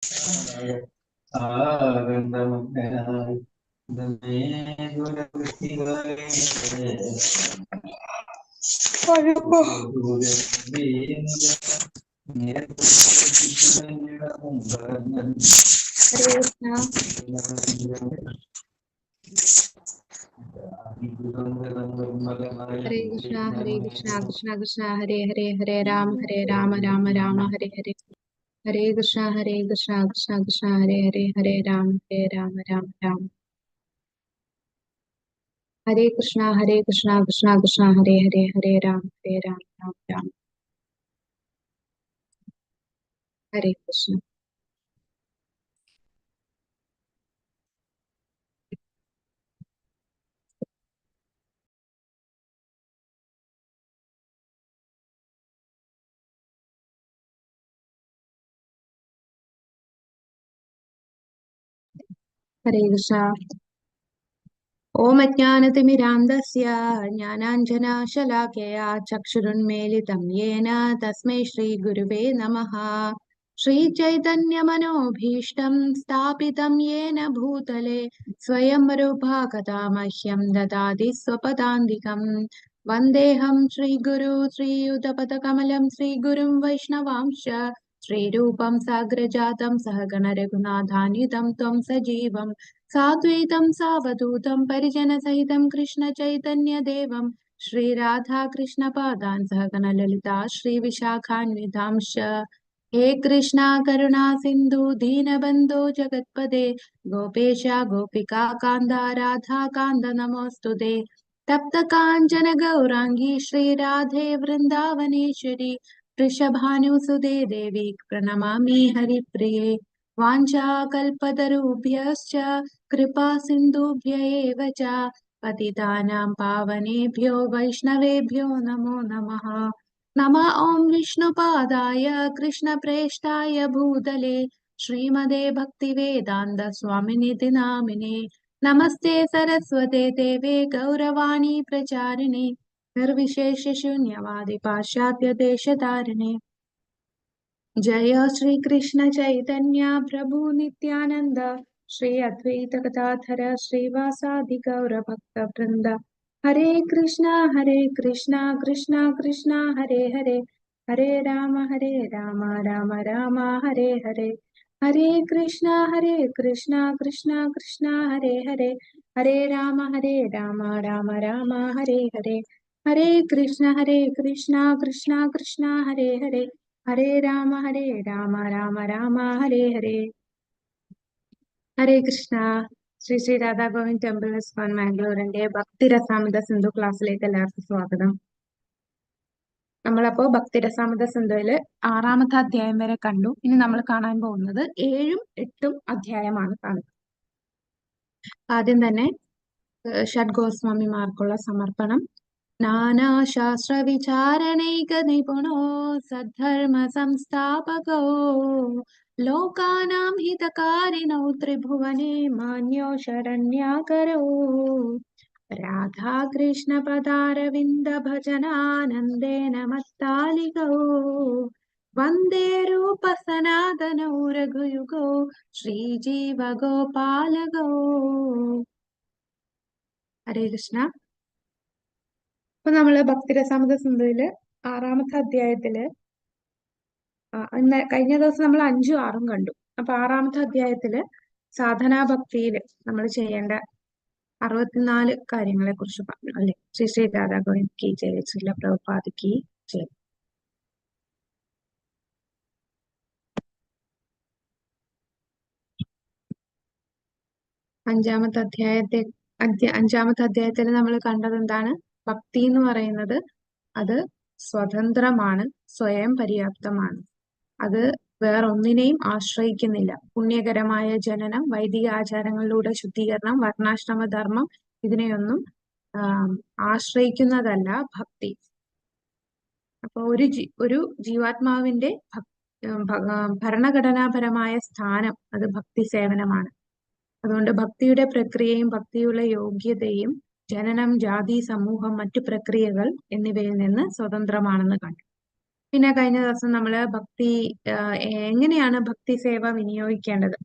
Hare Krishna, Krishna Krishna, Hare Hare, Hare Rama, Rama Rama, Hare Hare. Hare Krishna, Krishna Krishna, Hare Hare, Hare Rama, Rama Rama. Hare Krishna, Krishna Krishna, Hare Hare, Hare Rama, Rama Rama. Hare Krishna. Hare Krishna. Om Ajnanatimirandasya Jnananjanashalakeya Chakshurunmelitam Yena Tasmai Shri Guruve Namaha. Shri Chaitanya Manobhishtam Stapitam Yena Bhutale Swayam Rupa Katamahyam Dadadi Swapadandikam Vandeham Shri Guru Sri Uttapatakamallam Shri Gurum Vaishnavamsha Shri Rupam Sagrajatam Sahagana Raghunathanidam Tvam Sajivam साद्वैतं सावधूतं परिजनसहितं कृष्णचैतन्यदेवं श्रीराधाकृष्णपादान् सहगणललिता श्रीविशाखान्वितांश्च हे कृष्णा करुणा सिन्धु दीनबन्धो जगत्पदे गोपेश गोपिकान्त राधाकान्त नमोऽस्तुते तप्तकाञ्चन गौराङ्गी श्रीराधे वृन्दावनेश्वरी वृषभानुसुते देवी प्रणमामि हरिप्रिये वाञ्छाकल्पतरुभ्यश्च कृपा सिन्धुभ्य एव च पतितानां पावनेभ्यो वैष्णवेभ्यो नमो नमः। नमः ॐ विष्णुपादाय कृष्णप्रेष्ठाय भूतले श्रीमते भक्तिवेदान्त स्वामिनिति नामिने नमस्ते सरस्वते देवे गौरवाणी प्रचारिणे निर्विशेषशून्यवादि पाश्चात्यदेशतारिणे जय श्री कृष्ण चैतन्य प्रभु नित्यानंद श्री अद्वैत गदाधर श्रीवासादि गौर भक्त वृंद हरे कृष्णा कृष्णा कृष्णा हरे हरे हरे राम राम राम हरे हरे हरे कृष्णा कृष्णा कृष्णा हरे हरे हरे राम राम राम हरे हरे हरे कृष्णा कृष्णा कृष्णा हरे हरे हरे राम राम हरे हरे ഹരേ കൃഷ്ണ. ശ്രീ ശ്രീ രാധാ ഗോവിന്ദ് ടെമ്പിൾ ഇസ്കോൺ മാംഗ്ലൂരിന്റെ ഭക്തിരസാമൃത സിന്ധു ക്ലാസ്സിലേക്ക് എല്ലാവർക്കും സ്വാഗതം. നമ്മളപ്പോ ഭക്തിരസാമൃത സിന്ധുവില് 6ാമത്തെ അധ്യായം വരെ കണ്ടു. ഇനി നമ്മൾ കാണാൻ പോകുന്നത് 7ഉം 8ഉം അധ്യായമാണ് കാണുന്നത്. ആദ്യം തന്നെ ഷഡ്ഗോസ്വാമിമാർക്കുള്ള സമർപ്പണം. നാനാശാസ്ത്ര വിചാരണൈക നിപുണോ സദ്ധർമ്മ സംസ്ഥാപകോ ലോകാനാം ഹിതകാരിണോ ത്രിഭുവനെ മാന്യോ ശരണ്യാകരോ രാധാകൃഷ്ണ പദാരവിന്ദ ഭജനാനന്ദേന മത്താലികോ വന്ദേ രൂപ സനാതനോ രഘുയുഗോ ശ്രീജീവ ഗോപാലകോ. ഹരേ കൃഷ്ണ. അപ്പൊ നമ്മള് ഭക്തിരസാമൃത സിന്ധുവില് 6ാമത്തെ അധ്യായത്തില് കഴിഞ്ഞ ദിവസം നമ്മൾ 5ഉം 6ഉം കണ്ടു. അപ്പൊ 6ാമത്തെ അധ്യായത്തില് സാധനാഭക്തിയില് നമ്മൾ ചെയ്യേണ്ട 64 കാര്യങ്ങളെ കുറിച്ച് പറഞ്ഞു അല്ലെ. ശ്രീ ശ്രീ രാധാ ഗോവിന്ദ് കി ജയ, ശ്രീല പ്രഭുപാദ് കി ജയ. അഞ്ചാമത്തെ അധ്യായത്തിൽ നമ്മൾ കണ്ടത് എന്താണ്? ഭക്തി എന്ന് പറയുന്നത് അത് സ്വതന്ത്രമാണ്, സ്വയം പര്യാപ്തമാണ്. അത് വേറൊന്നിനെയും ആശ്രയിക്കുന്നില്ല. പുണ്യകരമായ ജനനം, വൈദിക ആചാരങ്ങളിലൂടെ ശുദ്ധീകരണം, വർണ്ണാശ്രമധർമ്മം ഇതിനെയൊന്നും ആശ്രയിക്കുന്നതല്ല ഭക്തി. അപ്പൊ ഒരു ജീവാത്മാവിന്റെ ഭരണഘടനാപരമായ സ്ഥാനം അത് ഭക്തി സേവനമാണ്. അതുകൊണ്ട് ഭക്തിയുടെ പ്രക്രിയയും ഭക്തിയുള്ള യോഗ്യതയും ജനനം, ജാതി, സമൂഹം, മറ്റു പ്രക്രിയകൾ എന്നിവയിൽ നിന്ന് സ്വതന്ത്രമാണെന്ന് കണ്ടു. പിന്നെ കഴിഞ്ഞ ദിവസം നമ്മൾ എങ്ങനെയാണ് ഭക്തി സേവ വിനിയോഗിക്കേണ്ടത്,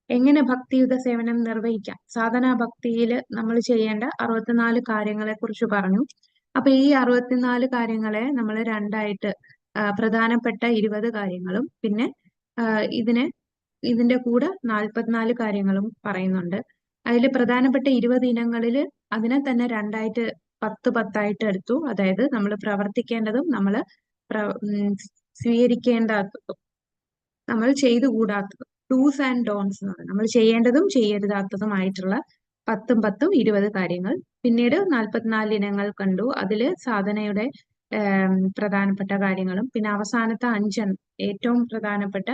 എങ്ങനെ ഭക്തിയുത സേവനം നിർവഹിക്കാം, സാധനാ ഭക്തിയിൽ നമ്മൾ ചെയ്യേണ്ട 64 കാര്യങ്ങളെ കുറിച്ച് പറഞ്ഞു. അപ്പൊ ഈ 64 കാര്യങ്ങളെ നമ്മൾ രണ്ടായിട്ട്, പ്രധാനപ്പെട്ട 20 കാര്യങ്ങളും പിന്നെ ആ, ഇതിനെ ഇതിന്റെ കൂടെ 44 കാര്യങ്ങളും പറയുന്നുണ്ട്. അതിൽ പ്രധാനപ്പെട്ട 20 ഇനങ്ങളിൽ അതിനെ തന്നെ രണ്ടായിട്ട് 10 എടുത്തു. അതായത് നമ്മൾ പ്രവർത്തിക്കേണ്ടതും നമ്മൾ സ്വീകരിക്കേണ്ടാത്തതും നമ്മൾ ചെയ്തുകൂടാത്തതും, ഡൂസ് ആൻഡ് ഡോൺസ് എന്ന് പറയും. നമ്മൾ ചെയ്യേണ്ടതും ചെയ്യരുതാത്തതുമായിട്ടുള്ള 10 കാര്യങ്ങൾ. പിന്നീട് 44 ഇനങ്ങൾ കണ്ടു. അതില് സാധനയുടെ പ്രധാനപ്പെട്ട കാര്യങ്ങളും പിന്നെ അവസാനത്തെ 5 ഏറ്റവും പ്രധാനപ്പെട്ട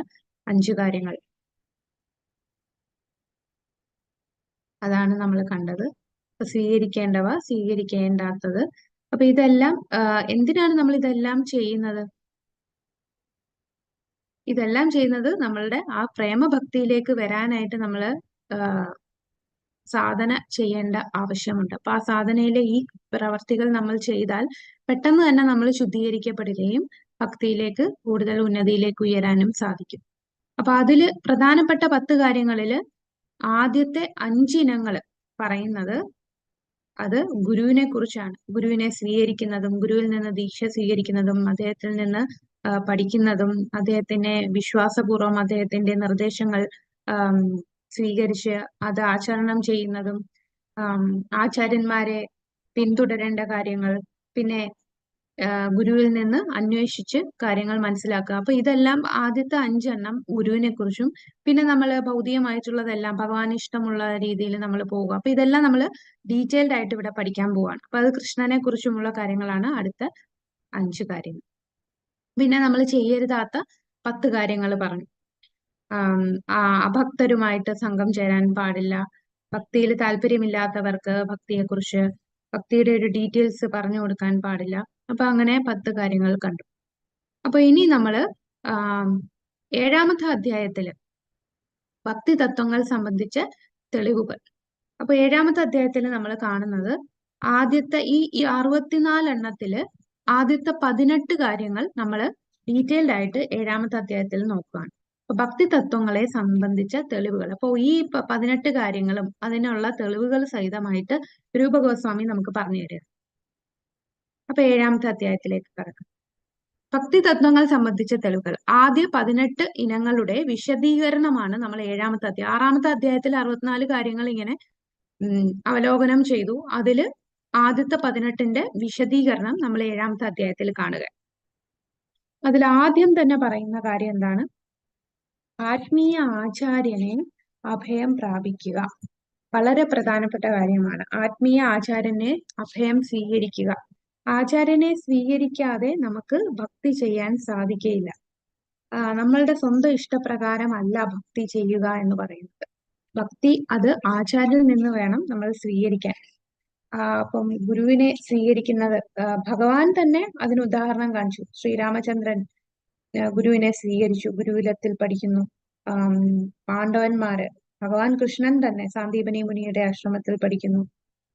5 കാര്യങ്ങൾ, അതാണ് നമ്മൾ കണ്ടത്. അപ്പൊ സ്വീകരിക്കേണ്ടവ, സ്വീകരിക്കേണ്ടാത്തത്. അപ്പൊ ഇതെല്ലാം എന്തിനാണ് നമ്മൾ ഇതെല്ലാം ചെയ്യുന്നത്? ഇതെല്ലാം ചെയ്യുന്നത് നമ്മളുടെ ആ പ്രേമഭക്തിയിലേക്ക് വരാനായിട്ട് നമ്മൾ സാധന ചെയ്യേണ്ട ആവശ്യമുണ്ട്. അപ്പൊ ആ സാധനയിലെ ഈ പ്രവർത്തികൾ നമ്മൾ ചെയ്താൽ പെട്ടെന്ന് തന്നെ നമ്മൾ ശുദ്ധീകരിക്കപ്പെടുകയും ഭക്തിയിലേക്ക് കൂടുതൽ ഉന്നതിയിലേക്ക് ഉയരാനും സാധിക്കും. അപ്പൊ അതില് പ്രധാനപ്പെട്ട 10 കാര്യങ്ങളില് ആദ്യത്തെ 5 ഇനങ്ങൾ പറയുന്നത് അത് ഗുരുവിനെ കുറിച്ചാണ്. ഗുരുവിനെ സ്വീകരിക്കുന്നതും ഗുരുവിൽ നിന്ന് ദീക്ഷ സ്വീകരിക്കുന്നതും അദ്ദേഹത്തിൽ നിന്ന് പഠിക്കുന്നതും അദ്ദേഹത്തിനെ വിശ്വാസപൂർവ്വം അദ്ദേഹത്തിന്റെ നിർദ്ദേശങ്ങൾ ആം, സ്വീകരിച്ച് അത് ആചരണം ചെയ്യുന്നതും, ആചാര്യന്മാരെ പിന്തുടരേണ്ട കാര്യങ്ങൾ, പിന്നെ ഗുരുവിൽ നിന്ന് അന്വേഷിച്ച് കാര്യങ്ങൾ മനസ്സിലാക്കുക. അപ്പൊ ഇതെല്ലാം ആദ്യത്തെ 5 ഗുരുവിനെ കുറിച്ചും പിന്നെ നമ്മൾ ഭൗതികമായിട്ടുള്ളതെല്ലാം ഭഗവാന് ഇഷ്ടമുള്ള രീതിയിൽ നമ്മൾ പോവുക. അപ്പൊ ഇതെല്ലാം നമ്മൾ ഡീറ്റെയിൽഡ് ആയിട്ട് ഇവിടെ പഠിക്കാൻ പോവാണ്. അപ്പൊ അത് കൃഷ്ണനെ കുറിച്ചുമുള്ള കാര്യങ്ങളാണ് അടുത്ത 5 കാര്യങ്ങൾ. പിന്നെ നമ്മൾ ചെയ്യരുതാത്ത 10 കാര്യങ്ങൾ പറഞ്ഞു. അഭക്തരുമായിട്ട് സംഘം ചേരാൻ പാടില്ല, ഭക്തിയിൽ താല്പര്യമില്ലാത്തവർക്ക് ഭക്തിയെക്കുറിച്ച് ഭക്തിയുടെ ഒരു ഡീറ്റെയിൽസ് പറഞ്ഞു കൊടുക്കാൻ പാടില്ല. അപ്പൊ അങ്ങനെ 10 കാര്യങ്ങൾ കണ്ടു. അപ്പൊ ഇനി നമ്മള് 7-ാമത്തെ അധ്യായത്തില് ഭക്തി തത്വങ്ങൾ സംബന്ധിച്ച തെളിവുകൾ. അപ്പൊ 7-ാമത്തെ അധ്യായത്തിൽ നമ്മൾ കാണുന്നത് ആദ്യത്തെ ഈ 64 എണ്ണത്തില് ആദ്യത്തെ 18 കാര്യങ്ങൾ നമ്മൾ ഡീറ്റെയിൽഡ് ആയിട്ട് 7-ാമത്തെ അധ്യായത്തിൽ നോക്കുകയാണ്. അപ്പൊ ഭക്തി തത്വങ്ങളെ സംബന്ധിച്ച തെളിവുകൾ. അപ്പൊ ഈ 18 കാര്യങ്ങളും അതിനുള്ള തെളിവുകൾ സഹിതമായിട്ട് രൂപഗോസ്വാമി നമുക്ക് പറഞ്ഞു തരിക. അപ്പൊ 7-ാമത്തെ അധ്യായത്തിലേക്ക് കടക്കാം. ഭക്തി തത്വങ്ങൾ സംബന്ധിച്ച തെളിവുകൾ. ആദ്യ 18 ഇനങ്ങളുടെ വിശദീകരണമാണ് നമ്മൾ 7-ാമത്തെ അധ്യായം. 6-ാമത്തെ അധ്യായത്തിൽ 64 കാര്യങ്ങൾ ഇങ്ങനെ അവലോകനം ചെയ്തു. അതില് ആദ്യത്തെ 18ന്റെ വിശദീകരണം നമ്മൾ 7-ാമത്തെ അധ്യായത്തിൽ കാണുക. അതിൽ ആദ്യം തന്നെ പറയുന്ന കാര്യം എന്താണ്? ആത്മീയ ആചാര്യനെ അഭയം പ്രാപിക്കുക. വളരെ പ്രധാനപ്പെട്ട കാര്യമാണ്. ആത്മീയ ആചാര്യനെ അഭയം സ്വീകരിക്കുക. ആചാര്യനെ സ്വീകരിക്കാതെ നമുക്ക് ഭക്തി ചെയ്യാൻ സാധിക്കയില്ല. നമ്മളുടെ സ്വന്തം ഇഷ്ടപ്രകാരമല്ല ഭക്തി ചെയ്യുക എന്ന് പറയുന്നത്. ഭക്തി അത് ആചാര്യനിൽ നിന്ന് വേണം നമ്മൾ സ്വീകരിക്കാൻ. അപ്പം ഗുരുവിനെ സ്വീകരിക്കുന്നത്, ഭഗവാൻ തന്നെ അതിന് ഉദാഹരണം കാണിച്ചു. ശ്രീരാമചന്ദ്രൻ ഗുരുവിനെ സ്വീകരിച്ചു, ഗുരുകുലത്തിൽ പഠിക്കുന്നു. പാണ്ഡവന്മാര്, ഭഗവാൻ കൃഷ്ണൻ തന്നെ സാന്ദീപനി മുനിയുടെ ആശ്രമത്തിൽ പഠിക്കുന്നു.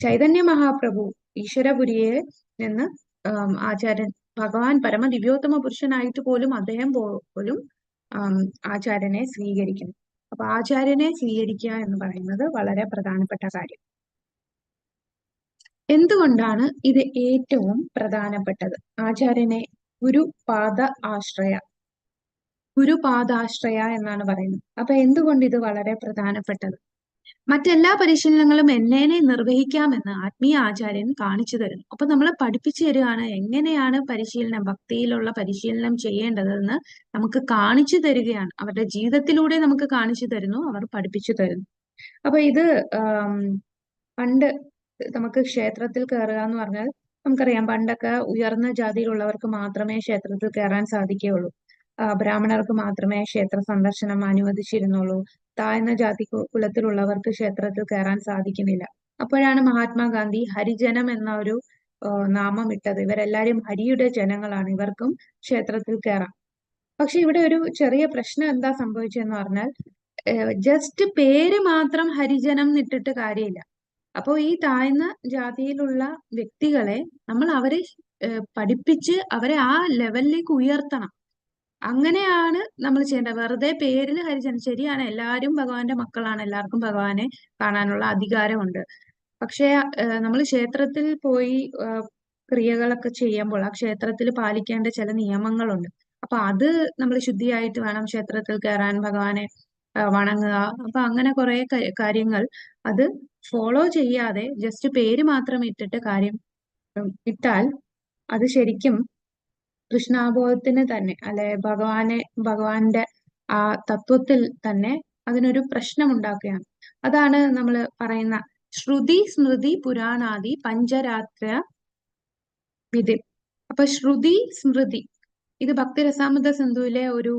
ചൈതന്യ മഹാപ്രഭു ഈശ്വരപുരിയെ നിന്ന് ആചാര്യൻ, ഭഗവാൻ പരമദിവ്യോത്തമ പുരുഷനായിട്ട് പോലും അദ്ദേഹം പോലും ആചാര്യനെ സ്വീകരിക്കുന്നു. അപ്പൊ ആചാര്യനെ സ്വീകരിക്കുക എന്ന് പറയുന്നത് വളരെ പ്രധാനപ്പെട്ട കാര്യം. എന്തുകൊണ്ടാണ് ഇത് ഏറ്റവും പ്രധാനപ്പെട്ടത്? ആചാര്യനെ ഗുരുപാദാശ്രയ എന്നാണ് പറയുന്നത്. അപ്പൊ എന്തുകൊണ്ട് ഇത് വളരെ പ്രധാനപ്പെട്ടത്? മറ്റെല്ലാ പരിശീലനങ്ങളും എങ്ങനെ നിർവഹിക്കാമെന്ന് ആത്മീയ ആചാര്യൻ കാണിച്ചു തരുന്നു. അപ്പൊ നമ്മളെ പഠിപ്പിച്ചു തരികയാണ് എങ്ങനെയാണ് പരിശീലനം, ഭക്തിയിലുള്ള പരിശീലനം ചെയ്യേണ്ടതെന്ന് നമുക്ക് കാണിച്ചു തരികയാണ്. അവരുടെ ജീവിതത്തിലൂടെ നമുക്ക് കാണിച്ചു തരുന്നു, അവർ പഠിപ്പിച്ചു തരുന്നു. അപ്പൊ ഇത് പണ്ട് നമുക്ക് ക്ഷേത്രത്തിൽ കയറുക എന്ന് പറഞ്ഞാൽ നമുക്കറിയാം, പണ്ടൊക്കെ ഉയർന്ന ജാതിയിലുള്ളവർക്ക് മാത്രമേ ക്ഷേത്രത്തിൽ കയറാൻ സാധിക്കുകയുള്ളൂ. ബ്രാഹ്മണർക്ക് മാത്രമേ ക്ഷേത്ര സന്ദർശനം അനുവദിച്ചിരുന്നുള്ളൂ. താഴ്ന്ന ജാതി കുലത്തിലുള്ളവർക്ക് ക്ഷേത്രത്തിൽ കയറാൻ സാധിക്കുന്നില്ല. അപ്പോഴാണ് മഹാത്മാഗാന്ധി ഹരിജനം എന്ന ഒരു നാമം ഇട്ടത്. ഇവരെല്ലാരും ഹരിയുടെ ജനങ്ങളാണ്, ഇവർക്കും ക്ഷേത്രത്തിൽ കയറാം. പക്ഷെ ഇവിടെ ഒരു ചെറിയ പ്രശ്നം എന്താ സംഭവിച്ചതെന്ന് പറഞ്ഞാൽ, ജസ്റ്റ് പേര് മാത്രം ഹരിജനം എന്നിട്ടിട്ട് കാര്യമില്ല. അപ്പോൾ ഈ താഴ്ന്ന ജാതിയിലുള്ള വ്യക്തികളെ നമ്മൾ അവരെ പഠിപ്പിച്ച് അവരെ ആ ലെവലിലേക്ക് ഉയർത്തണം. അങ്ങനെയാണ് നമ്മൾ ചെയ്യേണ്ടത്. വെറുതെ പേരിൽ ഹരിജനം, ശരിയാണ്, എല്ലാവരും ഭഗവാന്റെ മക്കളാണ്, എല്ലാവർക്കും ഭഗവാനെ കാണാനുള്ള അധികാരമുണ്ട്. പക്ഷേ നമ്മൾ ക്ഷേത്രത്തിൽ പോയി ക്രിയകളൊക്കെ ചെയ്യുമ്പോൾ ആ ക്ഷേത്രത്തിൽ പാലിക്കേണ്ട ചില നിയമങ്ങളുണ്ട്. അപ്പൊ അത് നമ്മൾ ശുദ്ധിയായിട്ട് വേണം ക്ഷേത്രത്തിൽ കയറാൻ, ഭഗവാനെ വണങ്ങുക. അപ്പൊ അങ്ങനെ കുറെ കാര്യങ്ങൾ അത് ഫോളോ ചെയ്യാതെ ജസ്റ്റ് പേര് മാത്രം ഇട്ടിട്ട് കാര്യം ഇട്ടാൽ അത് ശരിക്കും കൃഷ്ണാബോധത്തിന് തന്നെ, അല്ലെ ഭഗവാന്റെ ആ തത്വത്തിൽ തന്നെ അതിനൊരു പ്രശ്നമുണ്ടാക്കുകയാണ്. അതാണ് നമ്മൾ പറയുന്ന ശ്രുതി സ്മൃതി പുരാണാദി പഞ്ചരാത്ര വിധി. അപ്പൊ ശ്രുതി സ്മൃതി, ഇത് ഭക്തിരസാമൃത സിന്ധുവിലെ ഒരു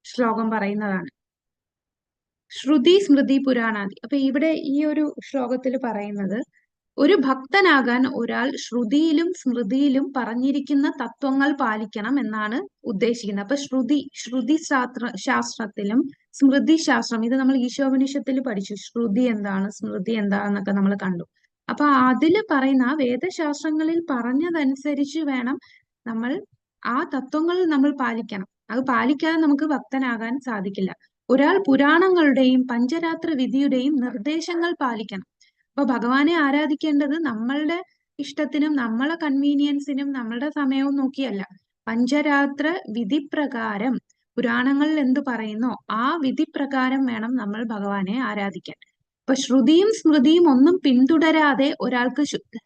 ശ്ലോകം പറയുന്നതാണ്. ശ്രുതി സ്മൃതി പുരാണാദി. അപ്പൊ ഇവിടെ ഈ ഒരു ശ്ലോകത്തിൽ പറയുന്നത്, ഒരു ഭക്തനാകാൻ ഒരാൾ ശ്രുതിയിലും സ്മൃതിയിലും പറഞ്ഞിരിക്കുന്ന തത്വങ്ങൾ പാലിക്കണം എന്നാണ് ഉദ്ദേശിക്കുന്നത്. അപ്പൊ ശ്രുതി ശാസ്ത്രത്തിലും സ്മൃതി ശാസ്ത്രം, ഇത് നമ്മൾ ഈശോപനിഷത്തിൽ പഠിച്ചു. ശ്രുതി എന്താണ്, സ്മൃതി എന്താണെന്നൊക്കെ നമ്മൾ കണ്ടു. അപ്പൊ അതിൽ പറയുന്ന ആ വേദശാസ്ത്രങ്ങളിൽ പറഞ്ഞതനുസരിച്ച് വേണം നമ്മൾ ആ തത്വങ്ങൾ നമ്മൾ പാലിക്കണം. അത് പാലിക്കാതെ നമുക്ക് ഭക്തനാകാൻ സാധിക്കില്ല. ഒരാൾ പുരാണങ്ങളുടെയും പഞ്ചരാത്ര വിധിയുടെയും നിർദ്ദേശങ്ങൾ പാലിക്കണം. അപ്പൊ ഭഗവാനെ ആരാധിക്കേണ്ടത് നമ്മളുടെ ഇഷ്ടത്തിനും നമ്മളെ കൺവീനിയൻസിനും നമ്മളുടെ സമയവും നോക്കിയല്ല. പഞ്ചരാത്ര വിധിപ്രകാരം പുരാണങ്ങളിൽ എന്ത് പറയുന്നോ ആ വിധിപ്രകാരം വേണം നമ്മൾ ഭഗവാനെ ആരാധിക്കാൻ. അപ്പൊ ശ്രുതിയും സ്മൃതിയും ഒന്നും പിന്തുടരാതെ ഒരാൾക്ക്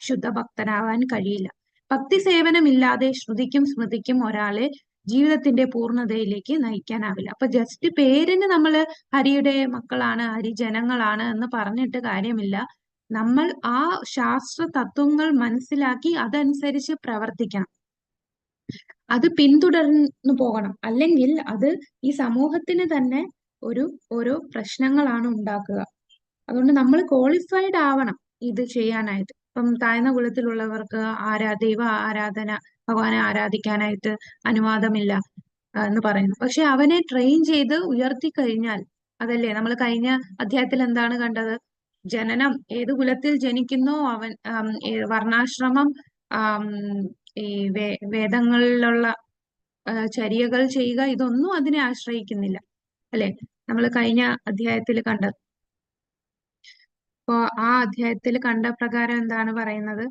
ശുദ്ധ ഭക്തനാവാൻ കഴിയില്ല. ഭക്തി സേവനമില്ലാതെ ശ്രുതിക്കും സ്മൃതിക്കും ഒരാളെ ജീവിതത്തിന്റെ പൂർണ്ണതയിലേക്ക് നയിക്കാനാവില്ല. അപ്പൊ ജസ്റ്റ് പേരിന് നമ്മൾ ഹരിയുടെ മക്കളാണ്, ഹരിജനങ്ങളാണ് എന്ന് പറഞ്ഞിട്ട് കാര്യമില്ല. നമ്മൾ ആ ശാസ്ത്ര തത്വങ്ങൾ മനസ്സിലാക്കി അതനുസരിച്ച് പ്രവർത്തിക്കണം, അത് പിന്തുടർന്നു പോകണം. അല്ലെങ്കിൽ അത് ഈ സമൂഹത്തിന് തന്നെ ഓരോ പ്രശ്നങ്ങളാണ് ഉണ്ടാക്കുക. അതുകൊണ്ട് നമ്മൾ ക്വാളിഫൈഡ് ആവണം ഇത് ചെയ്യാനായിട്ട്. ഇപ്പം താഴ്ന്ന കുലത്തിലുള്ളവർക്ക് ദൈവ ആരാധന, ഭഗവാനെ ആരാധിക്കാനായിട്ട് അനുവാദമില്ല എന്ന് പറയുന്നു. പക്ഷെ അവനെ ട്രെയിൻ ചെയ്ത് ഉയർത്തി കഴിഞ്ഞാൽ, അതല്ലേ നമ്മൾ കഴിഞ്ഞ അധ്യായത്തിൽ എന്താണ് കണ്ടത്? ജനനം, ഏത് കുലത്തിൽ ജനിക്കുന്നോ അവൻ വർണ്ണാശ്രമം, ഈ വേദങ്ങളിലുള്ള ചര്യകൾ ചെയ്യുക, ഇതൊന്നും അതിനെ ആശ്രയിക്കുന്നില്ല, അല്ലെ? നമ്മൾ കഴിഞ്ഞ അധ്യായത്തിൽ കണ്ടത്. അപ്പോ ആ അധ്യായത്തിൽ കണ്ട പ്രകാരം എന്താണ് പറയുന്നത്?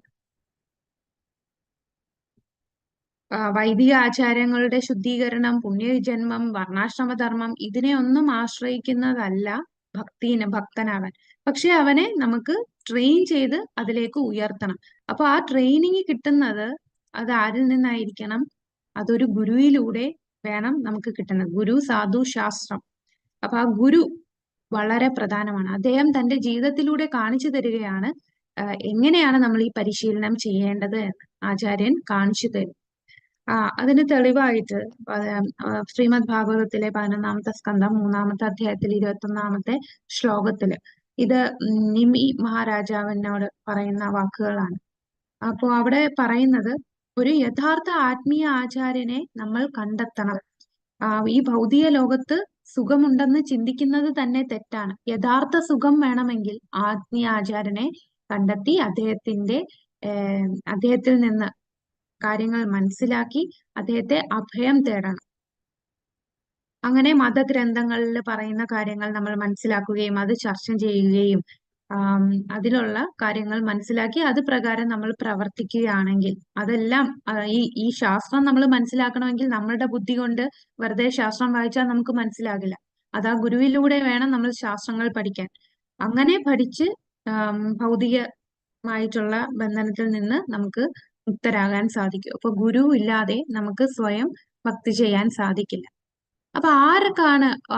വൈദിക ആചാരങ്ങളുടെ ശുദ്ധീകരണം, പുണ്യജന്മം, വർണ്ണാശ്രമധർമ്മം, ഇതിനെ ഒന്നും ആശ്രയിക്കുന്നതല്ല ഭക്തനാവാൻ. പക്ഷെ അവനെ നമുക്ക് ട്രെയിൻ ചെയ്ത് അതിലേക്ക് ഉയർത്തണം. അപ്പൊ ആ ട്രെയിനിങ് കിട്ടുന്നത് അത് ആരിൽ നിന്നായിരിക്കണം? അതൊരു ഗുരുവിലൂടെ വേണം നമുക്ക് കിട്ടുന്നത്. ഗുരു, സാധു, ശാസ്ത്രം. അപ്പൊ ആ ഗുരു വളരെ പ്രധാനമാണ്. അദ്ദേഹം തന്റെ ജീവിതത്തിലൂടെ കാണിച്ചു തരികയാണ് എങ്ങനെയാണ് നമ്മൾ ഈ പരിശീലനം ചെയ്യേണ്ടത് എന്ന് ആചാര്യൻ കാണിച്ചു തരും. അതിന് തെളിവായിട്ട് ശ്രീമദ് ഭാഗവതത്തിലെ 11-ാമത്തെ സ്കന്ധം 3-ാമത്തെ അധ്യായത്തിൽ 21-ാമത്തെ ശ്ലോകത്തില് ഇത് നിമി മഹാരാജാവിനോട് പറയുന്ന വാക്കുകളാണ്. അപ്പോ അവിടെ പറയുന്നത്, ഒരു യഥാർത്ഥ ആത്മീയ ആചാര്യനെ നമ്മൾ കണ്ടെത്തണം. ഈ ഭൗതിക ലോകത്ത് സുഖമുണ്ടെന്ന് ചിന്തിക്കുന്നത് തന്നെ തെറ്റാണ്. യഥാർത്ഥ സുഖം വേണമെങ്കിൽ ആത്മീയ ആചാര്യനെ കണ്ടെത്തി അദ്ദേഹത്തിൽ നിന്ന് കാര്യങ്ങൾ മനസ്സിലാക്കി അദ്ദേഹത്തെ അഭയം തേടണം. അങ്ങനെ മതഗ്രന്ഥങ്ങളിൽ പറയുന്ന കാര്യങ്ങൾ നമ്മൾ മനസ്സിലാക്കുകയും അത് ചർച്ച ചെയ്യുകയും അതിലുള്ള കാര്യങ്ങൾ മനസ്സിലാക്കി അത് പ്രകാരം നമ്മൾ പ്രവർത്തിക്കുകയാണെങ്കിൽ, അതെല്ലാം ഈ ശാസ്ത്രം നമ്മൾ മനസ്സിലാക്കണമെങ്കിൽ നമ്മളുടെ ബുദ്ധി കൊണ്ട് വെറുതെ ശാസ്ത്രം വായിച്ചാൽ നമുക്ക് മനസ്സിലാകില്ല. അത് ആ ഗുരുവിലൂടെ വേണം നമ്മൾ ശാസ്ത്രങ്ങൾ പഠിക്കാൻ. അങ്ങനെ പഠിച്ച് ഭൗതികമായിട്ടുള്ള ബന്ധനത്തിൽ നിന്ന് നമുക്ക് മുക്തരാകാൻ സാധിക്കും. അപ്പൊ ഗുരു ഇല്ലാതെ നമുക്ക് സ്വയം ഭക്തി ചെയ്യാൻ സാധിക്കില്ല. അപ്പൊ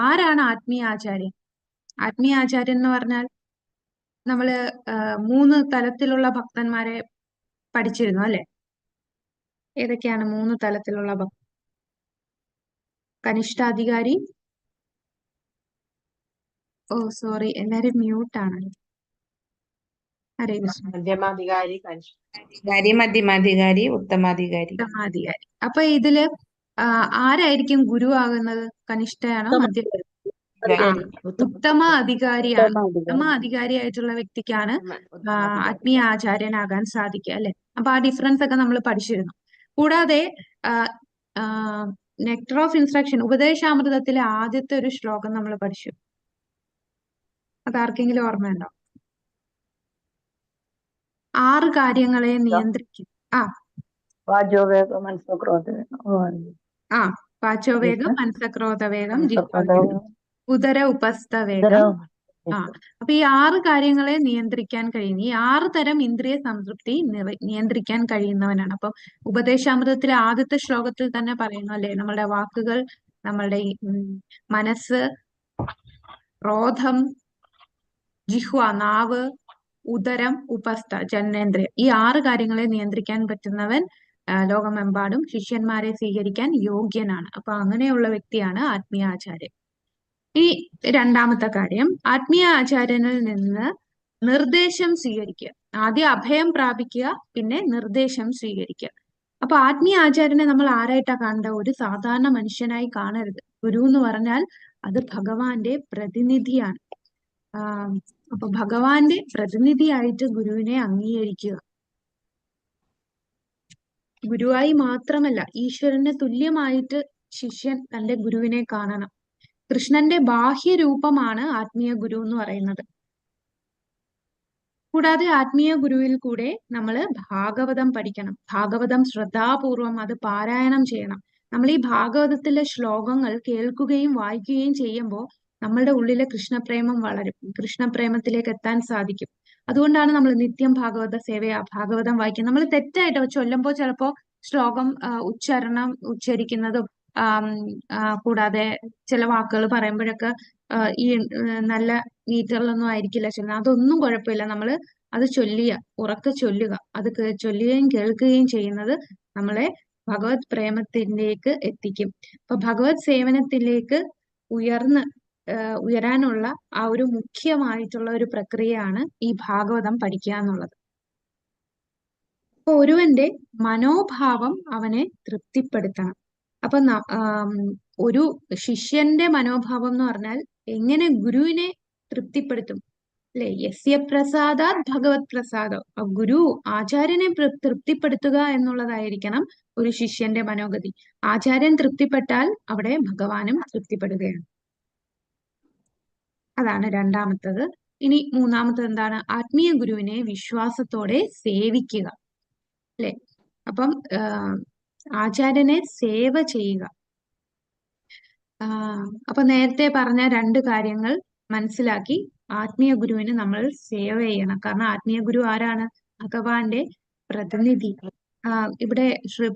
ആരാണ് ആത്മീയ ആചാര്യൻ? ആത്മീയ ആചാര്യൻ എന്ന് പറഞ്ഞാൽ നമ്മള് 3 തലത്തിലുള്ള ഭക്തന്മാരെ പഠിച്ചിരുന്നു, അല്ലെ? ഏതൊക്കെയാണ് 3 തലത്തിലുള്ള കനിഷ്ഠാധികാരി, സോറി, എല്ലാരും മ്യൂട്ടാണ്. ഹരേ കൃഷ്ണ. മധ്യമാധികാരി, മധ്യമാധികാരി, ഉത്തമാധികാരി. അപ്പൊ ഇതില് ആരായിരിക്കും ഗുരു ആകുന്നത്? കനിഷ്ഠയാണോ? ഉത്തമ അധികാരിയാണ്. ഉത്തമ അധികാരിയായിട്ടുള്ള വ്യക്തിക്കാണ് ആത്മീയ ആചാര്യനാകാൻ സാധിക്കുക, അല്ലെ? അപ്പൊ ആ ഡിഫറൻസ് ഒക്കെ നമ്മൾ പഠിച്ചിരുന്നു. കൂടാതെ നെക്ടർ ഓഫ് ഇൻസ്ട്രക്ഷൻ ഉപദേശാമൃതത്തിലെ ആദ്യത്തെ ഒരു ശ്ലോകം നമ്മൾ പഠിച്ചു. അതാർക്കെങ്കിലും ഓർമ്മയുണ്ടോ? 6 കാര്യങ്ങളെ നിയന്ത്രിക്കും. ആ വാചോവേഗം മനസ്സക്രോധവേഗം ആ വാചോവേഗം മനസ്സക്രോധവേഗം ജിഹ്വാവേഗം ഉദര ഉപസ്ഥവേഗം. ആ അപ്പൊ ഈ 6 കാര്യങ്ങളെ നിയന്ത്രിക്കാൻ കഴിയും. ഈ 6 തരം ഇന്ദ്രിയ സംതൃപ്തി നിയന്ത്രിക്കാൻ കഴിയുന്നവനാണ്. അപ്പൊ ഉപദേശാമൃതത്തിലെ ആദ്യത്തെ ശ്ലോകത്തിൽ തന്നെ പറയുന്നു അല്ലെ, നമ്മളുടെ വാക്കുകൾ, നമ്മളുടെ മനസ്സ്, ക്രോധം, ജിഹ്വ നാവ്, ഉദരം, ഉപസ്ഥ ജനനേന്ദ്രിയം, ഈ 6 കാര്യങ്ങളെ നിയന്ത്രിക്കാൻ പറ്റുന്നവൻ ലോകമെമ്പാടും ശിഷ്യന്മാരെ സ്വീകരിക്കാൻ യോഗ്യനാണ്. അപ്പൊ അങ്ങനെയുള്ള വ്യക്തിയാണ് ആത്മീയ ആചാര്യൻ. ഈ രണ്ടാമത്തെ കാര്യം, ആത്മീയ ആചാര്യനിൽ നിന്ന് നിർദ്ദേശം സ്വീകരിക്കുക. ആദ്യം അഭയം പ്രാപിക്കുക, പിന്നെ നിർദ്ദേശം സ്വീകരിക്കുക. അപ്പൊ ആത്മീയ ആചാര്യനെ നമ്മൾ ആരായിട്ടാ കാണേണ്ടത്? ഒരു സാധാരണ മനുഷ്യനായി കാണരുത്. ഗുരു എന്ന് പറഞ്ഞാൽ അത് ഭഗവാന്റെ പ്രതിനിധിയാണ്. അപ്പൊ ഭഗവാന്റെ പ്രതിനിധിയായിട്ട് ഗുരുവിനെ അംഗീകരിക്കുക. ഗുരുവായി മാത്രമല്ല, ഈശ്വരന് തുല്യമായിട്ട് ശിഷ്യൻ തന്റെ ഗുരുവിനെ കാണണം. കൃഷ്ണന്റെ ബാഹ്യ രൂപമാണ് ആത്മീയ ഗുരു എന്ന് പറയുന്നത്. കൂടാതെ ആത്മീയ ഗുരുവിൽ കൂടെ നമ്മൾ ഭാഗവതം പഠിക്കണം. ഭാഗവതം ശ്രദ്ധാപൂർവം അത് പാരായണം ചെയ്യണം. നമ്മൾ ഈ ഭാഗവതത്തിലെ ശ്ലോകങ്ങൾ കേൾക്കുകയും വായിക്കുകയും ചെയ്യുമ്പോൾ നമ്മളുടെ ഉള്ളിലെ കൃഷ്ണപ്രേമം വളരും. കൃഷ്ണപ്രേമത്തിലേക്ക് എത്താൻ സാധിക്കും. അതുകൊണ്ടാണ് നമ്മൾ നിത്യം ഭാഗവത സേവയാ ഭാഗവതം വായിക്കുന്നത്. നമ്മൾ തെറ്റായിട്ടോ ചൊല്ലുമ്പോൾ ചിലപ്പോ ശ്ലോകം ഉച്ചരിക്കുന്നതും കൂടാതെ ചില വാക്കുകൾ പറയുമ്പോഴൊക്കെ ഈ നല്ല മീറ്ററിലൊന്നും ആയിരിക്കില്ല ചൊല്ലുന്നത്. അതൊന്നും കുഴപ്പമില്ല. നമ്മൾ അത് ഉറക്കെ ചൊല്ലുക. അത് ചൊല്ലുകയും കേൾക്കുകയും ചെയ്യുന്നത് നമ്മളെ ഭഗവത് പ്രേമത്തിലേക്ക് എത്തിക്കും. അപ്പൊ ഭഗവത് സേവനത്തിലേക്ക് ഉയരാനുള്ള ആ ഒരു മുഖ്യമായിട്ടുള്ള ഒരു പ്രക്രിയയാണ് ഈ ഭാഗവതം പഠിക്കുക എന്നുള്ളത്. അപ്പൊ ഒരുവന്റെ മനോഭാവം അവനെ തൃപ്തിപ്പെടുത്തണം. അപ്പൊ ഒരു ശിഷ്യന്റെ മനോഭാവം എന്ന് പറഞ്ഞാൽ എങ്ങനെ ഗുരുവിനെ തൃപ്തിപ്പെടുത്തും അല്ലെ? യസ്യ പ്രസാദാത് ഭഗവത് പ്രസാദം. ഗുരു ആചാര്യനെ തൃപ്തിപ്പെടുത്തുക എന്നുള്ളതായിരിക്കണം ഒരു ശിഷ്യന്റെ മനോഗതി. ആചാര്യൻ തൃപ്തിപ്പെട്ടാൽ അവിടെ ഭഗവാനും തൃപ്തിപ്പെടുകയാണ്. അതാണ് രണ്ടാമത്തത്. ഇനി മൂന്നാമത്തത് എന്താണ്? ആത്മീയ ഗുരുവിനെ വിശ്വാസത്തോടെ സേവിക്കുക അല്ലെ? അപ്പം ആചാര്യനെ സേവ ചെയ്യുക. അപ്പൊ നേരത്തെ പറഞ്ഞ 2 കാര്യങ്ങൾ മനസ്സിലാക്കി ആത്മീയ ഗുരുവിന് നമ്മൾ സേവ ചെയ്യണം. കാരണം ആത്മീയ ഗുരു ആരാണ്? ഭഗവാന്റെ പ്രതിനിധി. ഇവിടെ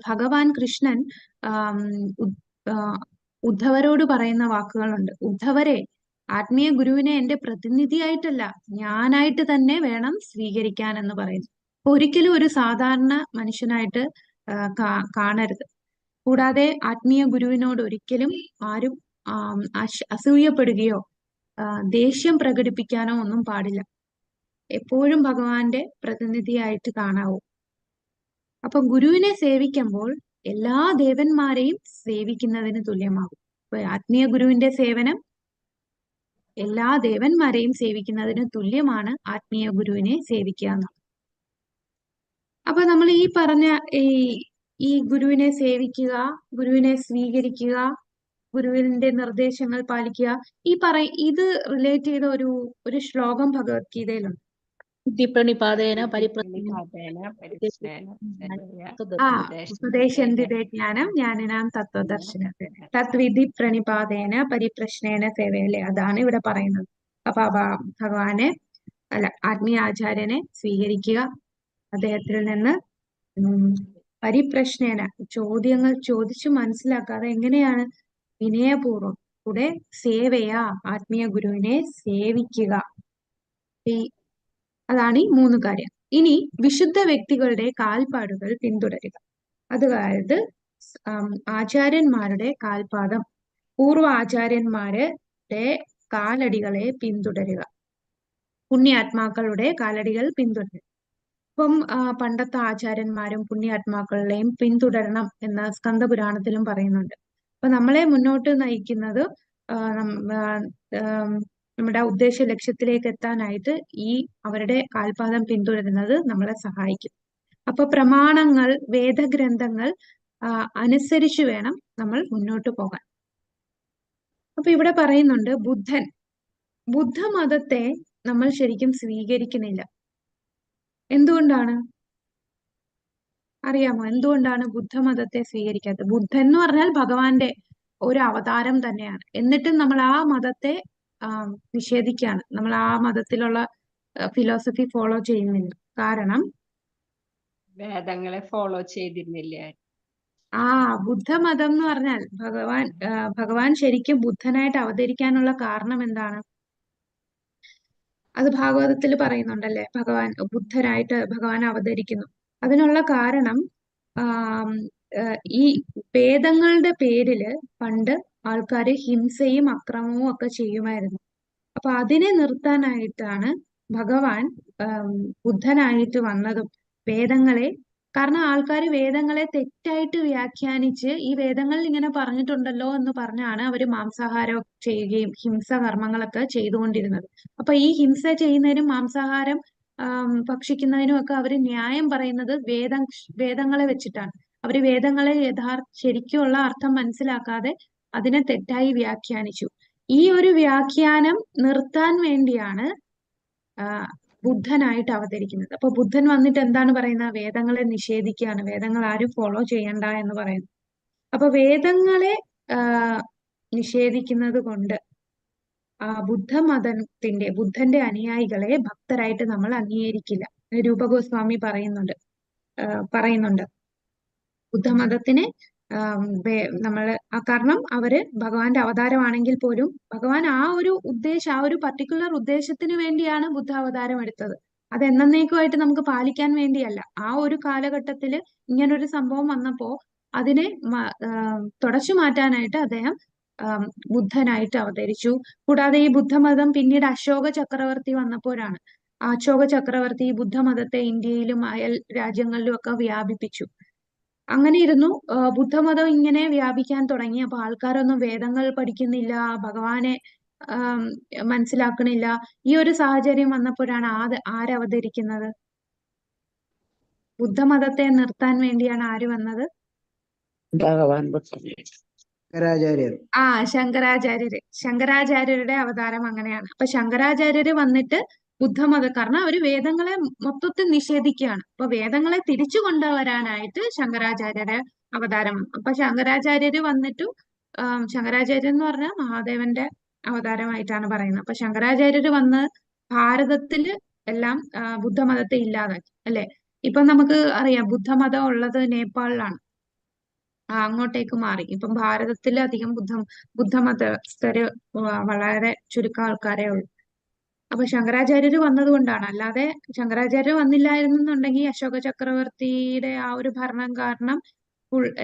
ഭഗവാൻ കൃഷ്ണൻ ഉദ്ധവരോട് പറയുന്ന വാക്കുകളുണ്ട്. ഉദ്ധവരെ, ആത്മീയ ഗുരുവിനെ എന്റെ പ്രതിനിധിയായിട്ടല്ല, ഞാനായിട്ട് തന്നെ വേണം സ്വീകരിക്കാൻ എന്ന് പറയുന്നു. ഒരിക്കലും ഒരു സാധാരണ മനുഷ്യനായിട്ട് കാണരുത്. കൂടാതെ ആത്മീയ ഗുരുവിനോട് ഒരിക്കലും ആരും അസൂയപ്പെടുകയോ ദേഷ്യം പ്രകടിപ്പിക്കാനോ ഒന്നും പാടില്ല. എപ്പോഴും ഭഗവാന്റെ പ്രതിനിധിയായിട്ട് കാണാവൂ. അപ്പൊ ഗുരുവിനെ സേവിക്കുമ്പോൾ എല്ലാ ദേവന്മാരെയും സേവിക്കുന്നതിന് തുല്യമാകും. അപ്പൊ ആത്മീയ ഗുരുവിന്റെ സേവനം എല്ലാ ദേവന്മാരെയും സേവിക്കുന്നതിന് തുല്യമാണ് ആത്മീയ ഗുരുവിനെ സേവിക്കുക എന്നുള്ളത്. അപ്പൊ നമ്മൾ ഈ പറഞ്ഞ ഈ ഗുരുവിനെ സേവിക്കുക, ഗുരുവിനെ സ്വീകരിക്കുക, ഗുരുവിന്റെ നിർദ്ദേശങ്ങൾ പാലിക്കുക, ഇത് റിലേറ്റ് ചെയ്ത ഒരു ശ്ലോകം ഭഗവത്ഗീതയിലുണ്ട്. ബുദ്ധിപ്രണിപാതേന ഉപദേശന്തിതേ ജ്ഞാനം ജ്ഞാനിനാം തത്വദർശനത്തെ തദ്വിധി പ്രണിപാതേന പരിപ്രശ്നേന സേവയല്ലേ. അതാണ് ഇവിടെ പറയുന്നത്. അപ്പൊ ഭഗവാനെ ആത്മീയ ആചാര്യനെ സ്വീകരിക്കുക, അദ്ദേഹത്തിൽ നിന്ന് പരിപ്രശ്നേന ചോദ്യങ്ങൾ ചോദിച്ചു മനസ്സിലാക്കാതെ എങ്ങനെയാണ് വിനയപൂർവ്വം കൂടെ സേവയാ ആത്മീയ ഗുരുവിനെ സേവിക്കുക. അതാണ് ഈ 3 കാര്യം. ഇനി വിശുദ്ധ വ്യക്തികളുടെ കാൽപ്പാടുകൾ പിന്തുടരുക. അതായത് ആചാര്യന്മാരുടെ കാൽപാദം, പൂർവ്വ ആചാര്യന്മാരുടെ കാലടികളെ പിന്തുടരുക. പുണ്യാത്മാക്കളുടെ കാലടികൾ പിന്തുടരുക. അപ്പം പണ്ടത്തെ ആചാര്യന്മാരും പുണ്യാത്മാക്കളെയും പിന്തുടരണം എന്ന് സ്കന്ദപുരാണത്തിലും പറയുന്നുണ്ട്. അപ്പൊ നമ്മളെ മുന്നോട്ട് നയിക്കുന്നത് നമ്മുടെ ഉദ്ദേശ ലക്ഷ്യത്തിലേക്ക് എത്താനായിട്ട് ഈ അവരുടെ കാൽപാദം പിന്തുടരുന്നത് നമ്മളെ സഹായിക്കും. അപ്പൊ പ്രമാണങ്ങൾ, വേദഗ്രന്ഥങ്ങൾ അനുസരിച്ച് വേണം നമ്മൾ മുന്നോട്ട് പോകാൻ. അപ്പൊ ഇവിടെ പറയുന്നുണ്ട് ബുദ്ധമതത്തെ നമ്മൾ ശരിക്കും സ്വീകരിക്കുന്നില്ല. എന്തുകൊണ്ടാണ് അറിയാമോ? എന്തുകൊണ്ടാണ് ബുദ്ധമതത്തെ സ്വീകരിക്കാത്തത്? ബുദ്ധൻ എന്ന് പറഞ്ഞാൽ ഭഗവാന്റെ ഒരു അവതാരം തന്നെയാണ്. എന്നിട്ടും നമ്മൾ ആ മതത്തെ നിഷേധിക്കുകയാണ്. നമ്മൾ ആ മതത്തിലുള്ള ഫിലോസഫി ഫോളോ ചെയ്യുന്നില്ല. കാരണം വേദങ്ങളെ ഫോളോ ചെയ്തിരുന്നില്ലേ? ബുദ്ധമതം എന്ന് പറഞ്ഞാൽ ഭഗവാൻ ശരിക്കും ബുദ്ധനായിട്ട് അവതരിക്കാനുള്ള കാരണം എന്താണ്? അത് ഭാഗവതത്തിൽ പറയുന്നുണ്ടല്ലേ, ഭഗവാൻ അവതരിക്കുന്നു. അതിനുള്ള കാരണം ഈ വേദങ്ങളുടെ പേരില് പണ്ട് ആൾക്കാര് ഹിംസയും അക്രമവും ഒക്കെ ചെയ്യുമായിരുന്നു. അപ്പൊ അതിനെ നിർത്താനായിട്ടാണ് ഭഗവാൻ ബുദ്ധനായിട്ട് വന്നതും. കാരണം ആൾക്കാർ വേദങ്ങളെ തെറ്റായിട്ട് വ്യാഖ്യാനിച്ച് ഈ വേദങ്ങളിൽ ഇങ്ങനെ പറഞ്ഞിട്ടുണ്ടല്ലോ എന്ന് പറഞ്ഞാണ് അവര് മാംസാഹാരം ചെയ്യുകയും ഹിംസകർമ്മങ്ങളൊക്കെ ചെയ്തുകൊണ്ടിരുന്നത്. അപ്പൊ ഈ ഹിംസ ചെയ്യുന്നതിനും മാംസാഹാരം ഭക്ഷിക്കുന്നതിനും ഒക്കെ അവര് ന്യായം പറയുന്നത് വേദങ്ങളെ വെച്ചിട്ടാണ്. അവര് വേദങ്ങളെ ശരിക്കുള്ള അർത്ഥം മനസ്സിലാക്കാതെ അതിനെ തെറ്റായി വ്യാഖ്യാനിച്ചു. ഈ ഒരു വ്യാഖ്യാനം നിർത്താൻ വേണ്ടിയാണ് ബുദ്ധനായിട്ട് അവതരിക്കുന്നത്. അപ്പൊ ബുദ്ധൻ വന്നിട്ട് എന്താണ് പറയുന്നത്? വേദങ്ങളെ നിഷേധിക്കുകയാണ്. വേദങ്ങൾ ആരും ഫോളോ ചെയ്യണ്ട എന്ന് പറയുന്നു. അപ്പൊ വേദങ്ങളെ നിഷേധിക്കുന്നത് കൊണ്ട് ബുദ്ധന്റെ അനുയായികളെ ഭക്തരായിട്ട് നമ്മൾ അംഗീകരിക്കില്ല. രൂപഗോസ്വാമി പറയുന്നുണ്ട് ബുദ്ധമതത്തിനെ കാരണം അവര് ഭഗവാന്റെ അവതാരമാണെങ്കിൽ പോലും ഭഗവാൻ ആ ഒരു പർട്ടിക്കുലർ ഉദ്ദേശത്തിന് വേണ്ടിയാണ് ബുദ്ധാവതാരം എടുത്തത്. അത് എന്നേക്കുമായിട്ട് നമുക്ക് പാലിക്കാൻ വേണ്ടിയല്ല. ആ ഒരു കാലഘട്ടത്തില് ഇങ്ങനൊരു സംഭവം വന്നപ്പോ അതിനെ തുടച്ചു മാറ്റാനായിട്ട് അദ്ദേഹം ബുദ്ധനായിട്ട് അവതരിച്ചു. കൂടാതെ ഈ ബുദ്ധമതം പിന്നീട് അശോക ചക്രവർത്തി വന്നപ്പോഴാണ് അശോക ചക്രവർത്തി ഈ ബുദ്ധമതത്തെ ഇന്ത്യയിലും അയൽ രാജ്യങ്ങളിലും ഒക്കെ വ്യാപിപ്പിച്ചു. അങ്ങനെ ഇരുന്നു ബുദ്ധമതം ഇങ്ങനെ വ്യാപിക്കാൻ തുടങ്ങി. അപ്പൊ ആൾക്കാരൊന്നും വേദങ്ങൾ പഠിക്കുന്നില്ല, ഭഗവാനെ മനസ്സിലാക്കണില്ല. ഈ ഒരു സാഹചര്യം വന്നപ്പോഴാണ് ആരവതരിക്കുന്നത്? ബുദ്ധമതത്തെ നിർത്താൻ വേണ്ടിയാണ് ആര് വന്നത്? ഭഗവാൻ ശങ്കരാചാര്യർ. ശങ്കരാചാര്യരുടെ അവതാരം അങ്ങനെയാണ്. അപ്പൊ ശങ്കരാചാര്യര് വന്നിട്ട് കാരണം അവര് വേദങ്ങളെ മൊത്തത്തിൽ നിഷേധിക്കുകയാണ്. അപ്പൊ വേദങ്ങളെ തിരിച്ചു കൊണ്ടുവരാനായിട്ട് ശങ്കരാചാര്യരുടെ അവതാരം വന്നു. അപ്പൊ ശങ്കരാചാര്യര് വന്നിട്ടു ശങ്കരാചാര്യൻ എന്ന് പറഞ്ഞാൽ മഹാദേവന്റെ അവതാരമായിട്ടാണ് പറയുന്നത്. അപ്പൊ ശങ്കരാചാര്യര് വന്ന് ഭാരതത്തില് എല്ലാം ബുദ്ധമതത്തെ ഇല്ലാതാക്കി അല്ലെ. ഇപ്പൊ നമുക്ക് അറിയാം ബുദ്ധമതം ഉള്ളത് നേപ്പാളിലാണ്. അങ്ങോട്ടേക്ക് മാറി. ഇപ്പം ഭാരതത്തിൽ അധികം ബുദ്ധമതസ്ഥര് വളരെ ചുരുക്കം ആൾക്കാരേ ഉള്ളൂ. അപ്പൊ ശങ്കരാചാര്യര് വന്നതുകൊണ്ടാണ്. അല്ലാതെ ശങ്കരാചാര്യർ വന്നില്ലായിരുന്നുണ്ടെങ്കിൽ അശോക ചക്രവർത്തിയുടെ ആ ഒരു ഭരണം കാരണം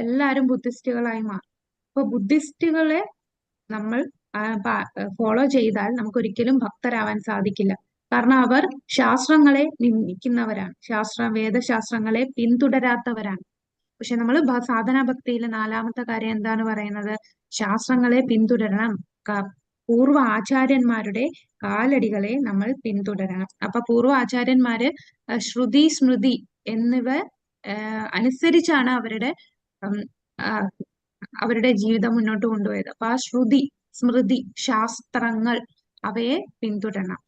എല്ലാരും ബുദ്ധിസ്റ്റുകളായി മാറും. അപ്പൊ ബുദ്ധിസ്റ്റുകളെ നമ്മൾ ഫോളോ ചെയ്താൽ നമുക്ക് ഒരിക്കലും ഭക്തരാവാൻ സാധിക്കില്ല. കാരണം അവർ ശാസ്ത്രങ്ങളെ നിന്ദിക്കുന്നവരാണ്, വേദശാസ്ത്രങ്ങളെ പിന്തുടരാത്തവരാണ്. പക്ഷെ നമ്മൾ സാധനാ ഭക്തിയിലെ 4ാമത്തെ കാര്യം എന്താണ് പറയുന്നത്? ശാസ്ത്രങ്ങളെ പിന്തുടരണം, പൂർവ്വ ആചാര്യന്മാരുടെ കാലടികളെ നമ്മൾ പിന്തുടരണം. അപ്പൊ പൂർവ്വ ആചാര്യന്മാര് ശ്രുതി സ്മൃതി എന്നിവ അനുസരിച്ചാണ് അവരുടെ ജീവിതം മുന്നോട്ട് കൊണ്ടുപോയത്. അപ്പൊ ആ ശ്രുതി സ്മൃതി ശാസ്ത്രങ്ങൾ അവയെ പിന്തുടരണം.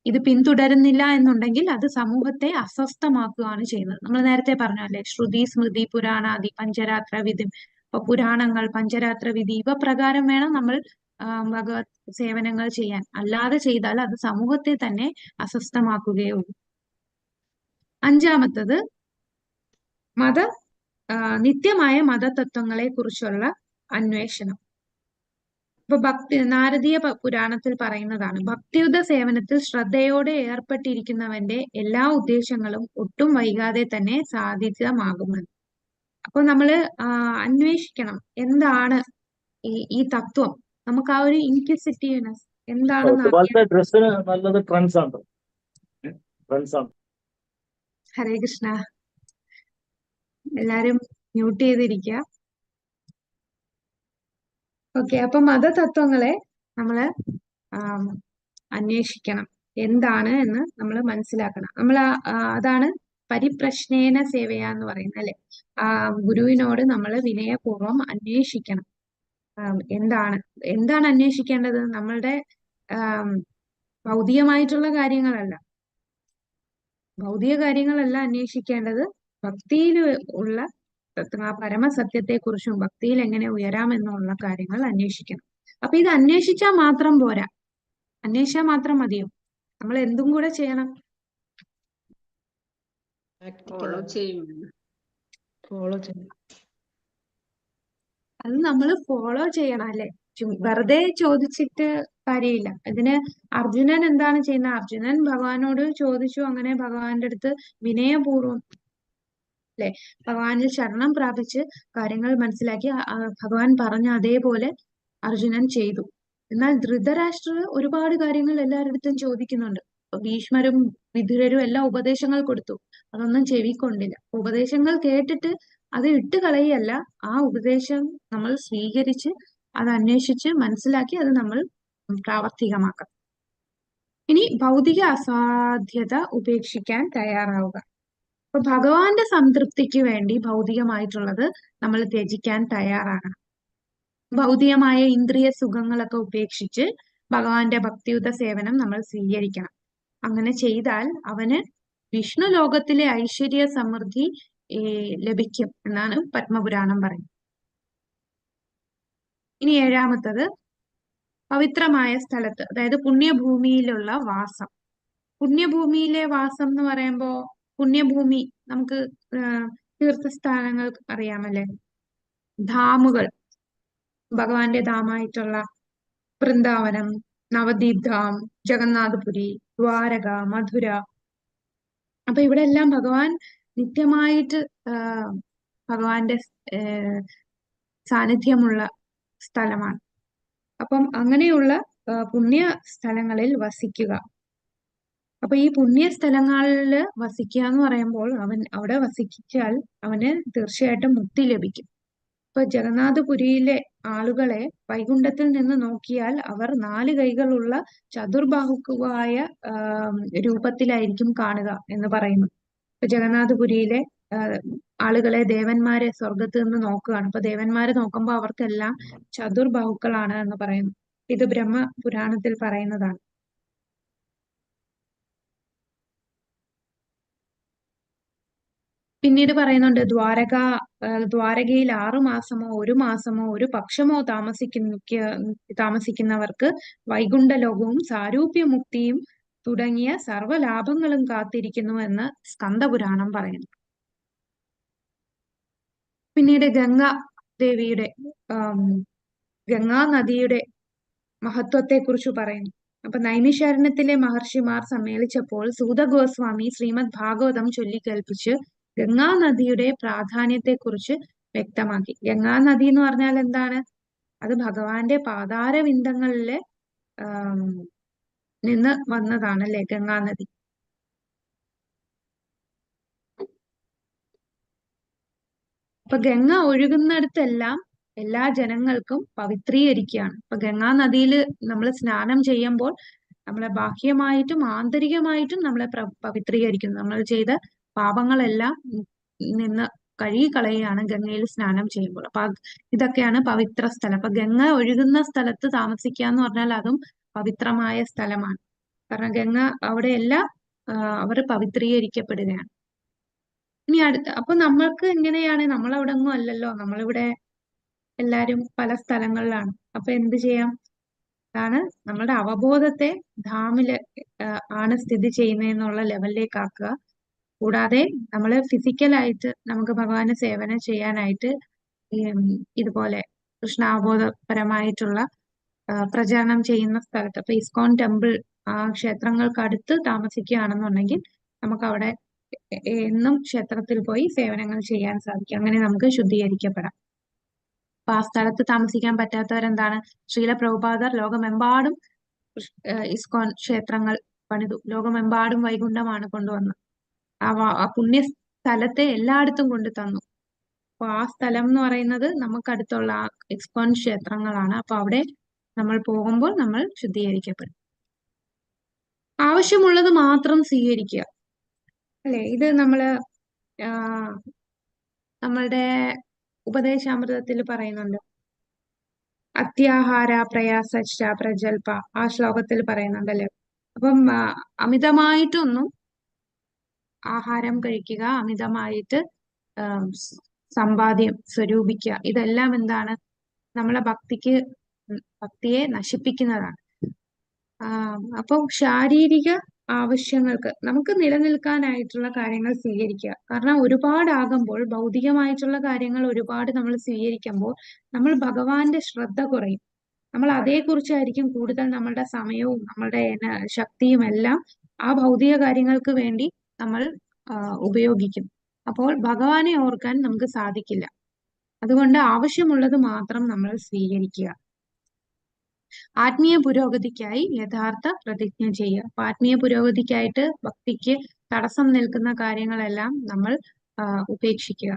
ഇത് പിന്തുടരുന്നില്ല എന്നുണ്ടെങ്കിൽ അത് സമൂഹത്തെ അസ്വസ്ഥമാക്കുകയാണ് ചെയ്യുന്നത്. നമ്മൾ നേരത്തെ പറഞ്ഞല്ലേ, ശ്രുതി സ്മൃതി പുരാണാദി പഞ്ചരാത്ര വിധി. അപ്പൊ പുരാണങ്ങൾ, പഞ്ചരാത്ര വിധി ഇവ പ്രകാരം വേണം നമ്മൾ ഭഗവത് സേവനങ്ങൾ ചെയ്യാൻ. അല്ലാതെ ചെയ്താൽ അത് സമൂഹത്തെ തന്നെ അസ്വസ്ഥമാക്കുകയുള്ളൂ. 5ാമത്തത് നിത്യമായ മതതത്വങ്ങളെ കുറിച്ചുള്ള അന്വേഷണം. ഇപ്പൊ നാരദീയ പുരാണത്തിൽ പറയുന്നതാണ്, ഭക്തിയുത സേവനത്തിൽ ശ്രദ്ധയോടെ ഏർപ്പെട്ടിരിക്കുന്നവന്റെ എല്ലാ ഉദ്ദേശങ്ങളും ഒട്ടും വൈകാതെ തന്നെ സാധിതമാകുമെന്ന്. അപ്പൊ നമ്മള് അന്വേഷിക്കണം എന്താണ് ഈ തത്വം. നമുക്ക് ആ ഒരു ഇൻക്വിസിറ്റീവ്നെസ് എന്താണെന്ന് ഡ്രസ്സിന് നല്ലത് ട്രെൻഡ്സ് ആണ്. ഹരേ കൃഷ്ണ. എല്ലാരും മ്യൂട്ട് ചെയ്തിരിക്കുക. ഓക്കെ. അപ്പൊ മതതത്വങ്ങളെ നമ്മള് അന്വേഷിക്കണം, എന്താണ് എന്ന് നമ്മൾ മനസ്സിലാക്കണം. അതാണ് പരിപ്രശ്നേന സേവയ എന്ന് പറയുന്നത് അല്ലെ. ഗുരുവിനോട് നമ്മൾ വിനയപൂർവ്വം അന്വേഷിക്കണം. എന്താണ് അന്വേഷിക്കേണ്ടത്? നമ്മളുടെ ഭൗതികമായിട്ടുള്ള കാര്യങ്ങളല്ല. ഭൗതിക കാര്യങ്ങളല്ല അന്വേഷിക്കേണ്ടത്, ഭക്തിയിൽ ഉള്ള പരമസത്യത്തെക്കുറിച്ചും ഭക്തിയിൽ എങ്ങനെ ഉയരാമെന്നുള്ള കാര്യങ്ങൾ അന്വേഷിക്കണം. അപ്പൊ ഇത് അന്വേഷിച്ചാൽ മാത്രം പോരാ, അന്വേഷിച്ചാൽ മാത്രം മതിയോ? നമ്മൾ എന്തും കൂടെ ചെയ്യണം. ഫോളോ ചെയ്യും. ഫോളോ ചെയ്യും. അത് നമ്മൾ ഫോളോ ചെയ്യണം അല്ലെ. വെറുതെ ചോദിച്ചിട്ട് കാര്യമില്ല. ഇതിന് അർജുനൻ എന്താണ് ചെയ്യുന്നത്? അർജുനൻ ഭഗവാനോട് ചോദിച്ചു. അങ്ങനെ ഭഗവാന്റെ അടുത്ത് വിനയപൂർവ്വം അല്ലെ ഭഗവാനിൽ ശരണം പ്രാപിച്ച് കാര്യങ്ങൾ മനസ്സിലാക്കി ഭഗവാൻ പറഞ്ഞ അതേപോലെ അർജുനൻ ചെയ്തു. എന്നാൽ ധൃതരാഷ്ട്രർ ഒരുപാട് കാര്യങ്ങൾ എല്ലാവരുടെ അടുത്തും ചോദിക്കുന്നുണ്ട്. ഭീഷ്മരും വിദുരരും എല്ലാം ഉപദേശങ്ങൾ കൊടുത്തു, അതൊന്നും ചെവിക്കൊണ്ടില്ല. ഉപദേശങ്ങൾ കേട്ടിട്ട് അത് ഇട്ട് കളയല്ല, ആ ഉപദേശം നമ്മൾ സ്വീകരിച്ച് അത് അന്വേഷിച്ച് മനസ്സിലാക്കി അത് നമ്മൾ പ്രാവർത്തികമാക്കാം. ഇനി ഭൗതിക അസാധ്യത ഉപേക്ഷിക്കാൻ തയ്യാറാവുക. അപ്പൊ ഭഗവാന്റെ സംതൃപ്തിക്ക് വേണ്ടി ഭൗതികമായിട്ടുള്ളത് നമ്മൾ ത്യജിക്കാൻ തയ്യാറാകണം. ഭൗതികമായ ഇന്ദ്രിയ സുഖങ്ങളൊക്കെ ഉപേക്ഷിച്ച് ഭഗവാന്റെ ഭക്തിയുത സേവനം നമ്മൾ സ്വീകരിക്കണം. അങ്ങനെ ചെയ്താൽ അവന് വിഷ്ണു ലോകത്തിലെ ഐശ്വര്യ സമൃദ്ധി ലഭിക്കും എന്നാണ് പത്മപുരാണം പറയുന്നത്. ഇനി ഏഴാമത്തത് പവിത്രമായ സ്ഥലത്ത്, അതായത് പുണ്യഭൂമിയിലുള്ള വാസം. പുണ്യഭൂമിയിലെ വാസം എന്ന് പറയുമ്പോ പുണ്യഭൂമി നമുക്ക് തീർത്ഥസ്ഥാനങ്ങൾ അറിയാമല്ലേ, ധാമുകൾ, ഭഗവാന്റെ ധാമായിട്ടുള്ള വൃന്ദാവനം, നവദ്വീപ് ധാം, ജഗന്നാഥപുരി, ദ്വാരക, മധുര. അപ്പൊ ഇവിടെ എല്ലാം ഭഗവാൻ നിത്യമായിട്ട് ഭഗവാന്റെ സാന്നിധ്യമുള്ള സ്ഥലമാണ്. അപ്പം അങ്ങനെയുള്ള പുണ്യ സ്ഥലങ്ങളിൽ വസിക്കുക. അപ്പൊ ഈ പുണ്യ സ്ഥലങ്ങളിൽ വസിക്കുക എന്ന് പറയുമ്പോൾ അവൻ അവിടെ വസിച്ചാൽ അവന് തീർച്ചയായിട്ടും മുക്തി ലഭിക്കും. ഇപ്പൊ ജഗന്നാഥപുരിയിലെ ആളുകളെ വൈകുണ്ഠത്തിൽ നിന്ന് നോക്കിയാൽ അവർ 4 കൈകളുള്ള ചതുർബാഹുവായ രൂപത്തിലായിരിക്കും കാണുക എന്ന് പറയുന്നു. ഇപ്പൊ ജഗന്നാഥപുരിയിലെ ആളുകളെ ദേവന്മാരെ സ്വർഗത്ത് നിന്ന് നോക്കുകയാണ്. അപ്പൊ ദേവന്മാരെ നോക്കുമ്പോൾ അവർക്കെല്ലാം ചതുർബാഹുക്കളാണ് എന്ന് പറയുന്നു. ഇത് ബ്രഹ്മപുരാണത്തിൽ പറയുന്നതാണ്. പിന്നീട് പറയുന്നുണ്ട് ദ്വാരകയിൽ 6 മാസമോ 1 മാസമോ 1 പക്ഷമോ താമസിക്കുന്നവർക്ക് വൈകുണ്ഠ ലോകവും സാരൂപ്യമുക്തിയും തുടങ്ങിയ സർവ്വലാഭങ്ങളും കാത്തിരിക്കുന്നു എന്ന് സ്കന്ദപുരാണം പറയുന്നു. പിന്നീട് ഗംഗാ നദിയുടെ മഹത്വത്തെക്കുറിച്ച് പറയുന്നു. അപ്പൊ നൈമിഷാരണ്യത്തിലെ മഹർഷിമാർ സമ്മേളിച്ചപ്പോൾ സൂത ഗോസ്വാമി ശ്രീമദ് ഭാഗവതം ചൊല്ലിക്കേൾപ്പിച്ച് ഗംഗാ നദിയുടെ പ്രാധാന്യത്തെക്കുറിച്ച് വ്യക്തമാക്കി. ഗംഗാ നദി എന്ന് പറഞ്ഞാൽ എന്താണ്? അത് ഭഗവാന്റെ പാതാരവിന്ദങ്ങളിലെ നിന്ന് വന്നതാണല്ലേ ഗംഗാ നദി. അപ്പൊ ഗംഗ ഒഴുകുന്നിടത്തെല്ലാം എല്ലാ ജനങ്ങൾക്കും പവിത്രീകരിക്കുകയാണ്. ഇപ്പൊ ഗംഗാ നദിയിൽ നമ്മൾ സ്നാനം ചെയ്യുമ്പോൾ നമ്മളെ ബാഹ്യമായിട്ടും ആന്തരികമായിട്ടും നമ്മളെ പവിത്രീകരിക്കുന്നു. നമ്മൾ ചെയ്ത പാപങ്ങളെല്ലാം നിന്ന് കഴുകിക്കളയുകയാണ് ഗംഗയിൽ സ്നാനം ചെയ്യുമ്പോൾ. അപ്പൊ ഇതൊക്കെയാണ് പവിത്ര സ്ഥലം. അപ്പൊ ഗംഗ ഒഴുകുന്ന സ്ഥലത്ത് താമസിക്കുക എന്ന് പറഞ്ഞാൽ അതും പവിത്രമായ സ്ഥലമാണ്. കാരണം ഗംഗ അവിടെയെല്ലാം അവർ പവിത്രീകരിക്കപ്പെടുകയാണ്. ഇനി അപ്പൊ നമ്മൾക്ക് എങ്ങനെയാണ്? നമ്മളവിടെ ഒന്നും അല്ലല്ലോ, നമ്മളിവിടെ എല്ലാരും പല സ്ഥലങ്ങളിലാണ്. അപ്പൊ എന്ത് ചെയ്യാം? അതാണ് നമ്മുടെ അവബോധത്തെ ധാമില് ആണ് സ്ഥിതി ചെയ്യുന്നതെന്നുള്ള ലെവലിലേക്ക് ആക്കുക. കൂടാതെ നമ്മൾ ഫിസിക്കലായിട്ട് നമുക്ക് ഭഗവാന് സേവനം ചെയ്യാനായിട്ട് ഇതുപോലെ കൃഷ്ണാവബോധപരമായിട്ടുള്ള പ്രചാരണം ചെയ്യുന്ന സ്ഥലത്ത്, ഇപ്പൊ ഇസ്കോൺ ടെമ്പിൾ ആ ക്ഷേത്രങ്ങൾക്ക് അടുത്ത് താമസിക്കുകയാണെന്നുണ്ടെങ്കിൽ നമുക്ക് അവിടെ എന്നും ക്ഷേത്രത്തിൽ പോയി സേവനങ്ങൾ ചെയ്യാൻ സാധിക്കും. അങ്ങനെ നമുക്ക് ശുദ്ധീകരിക്കപ്പെടാം. അപ്പൊ ആ സ്ഥലത്ത് താമസിക്കാൻ പറ്റാത്തവരെന്താണ്? ശ്രീല പ്രഭുപാദർ ലോകമെമ്പാടും ഇസ്കോൺ ക്ഷേത്രങ്ങൾ പണിതു. ലോകമെമ്പാടും വൈകുണ്ഠമാണ് കൊണ്ടുവന്നത്. ആ പുണ്യ സ്ഥലത്തെ എല്ലായിടത്തും കൊണ്ട് തന്നു. അപ്പൊ ആ സ്ഥലം എന്ന് പറയുന്നത് നമുക്കടുത്തുള്ള ആ ഇസ്കോൺ ക്ഷേത്രങ്ങളാണ്. അപ്പൊ അവിടെ നമ്മൾ പോകുമ്പോൾ നമ്മൾ ശുദ്ധീകരിക്കപ്പെടും. ആവശ്യമുള്ളത് മാത്രം സ്വീകരിക്കുക. അല്ലെ? ഇത് നമ്മള് ആ, നമ്മളുടെ ഉപദേശാമൃതത്തിൽ പറയുന്നുണ്ട്. അത്യാഹാര പ്രയാസശ്ച പ്രജൽപ, ആ ശ്ലോകത്തിൽ പറയുന്നുണ്ടല്ലോ. അപ്പം അമിതമായിട്ടൊന്നും ആഹാരം കഴിക്കുക, അമിതമായിട്ട് സമ്പാദ്യം സ്വരൂപിക്കുക, ഇതെല്ലാം എന്താണ്? നമ്മളെ ഭക്തിയെ നശിപ്പിക്കുന്നതാണ്. അപ്പം ശാരീരിക ആവശ്യങ്ങൾക്ക് നമുക്ക് നിലനിൽക്കാനായിട്ടുള്ള കാര്യങ്ങൾ സ്വീകരിക്കുക. കാരണം ഒരുപാടാകുമ്പോൾ, ഭൗതികമായിട്ടുള്ള കാര്യങ്ങൾ ഒരുപാട് നമ്മൾ സ്വീകരിക്കുമ്പോൾ നമ്മൾ ഭഗവാന്റെ ശ്രദ്ധ കുറയും. നമ്മൾ അതേക്കുറിച്ചായിരിക്കും കൂടുതൽ നമ്മളുടെ സമയവും നമ്മളുടെ ശക്തിയും എല്ലാം ആ ഭൗതിക കാര്യങ്ങൾക്ക് വേണ്ടി നമ്മൾ ഉപയോഗിക്കും. അപ്പോൾ ഭഗവാനെ ഓർക്കാൻ നമുക്ക് സാധിക്കില്ല. അതുകൊണ്ട് ആവശ്യമുള്ളത് മാത്രം നമ്മൾ സ്വീകരിക്കുക. ആത്മീയ പുരോഗതിക്കായി യഥാർത്ഥ പ്രതിജ്ഞ ചെയ്യുക. അപ്പൊ ആത്മീയ പുരോഗതിക്കായിട്ട് ഭക്തിക്ക് തടസ്സം നിൽക്കുന്ന കാര്യങ്ങളെല്ലാം നമ്മൾ ഉപേക്ഷിക്കുക.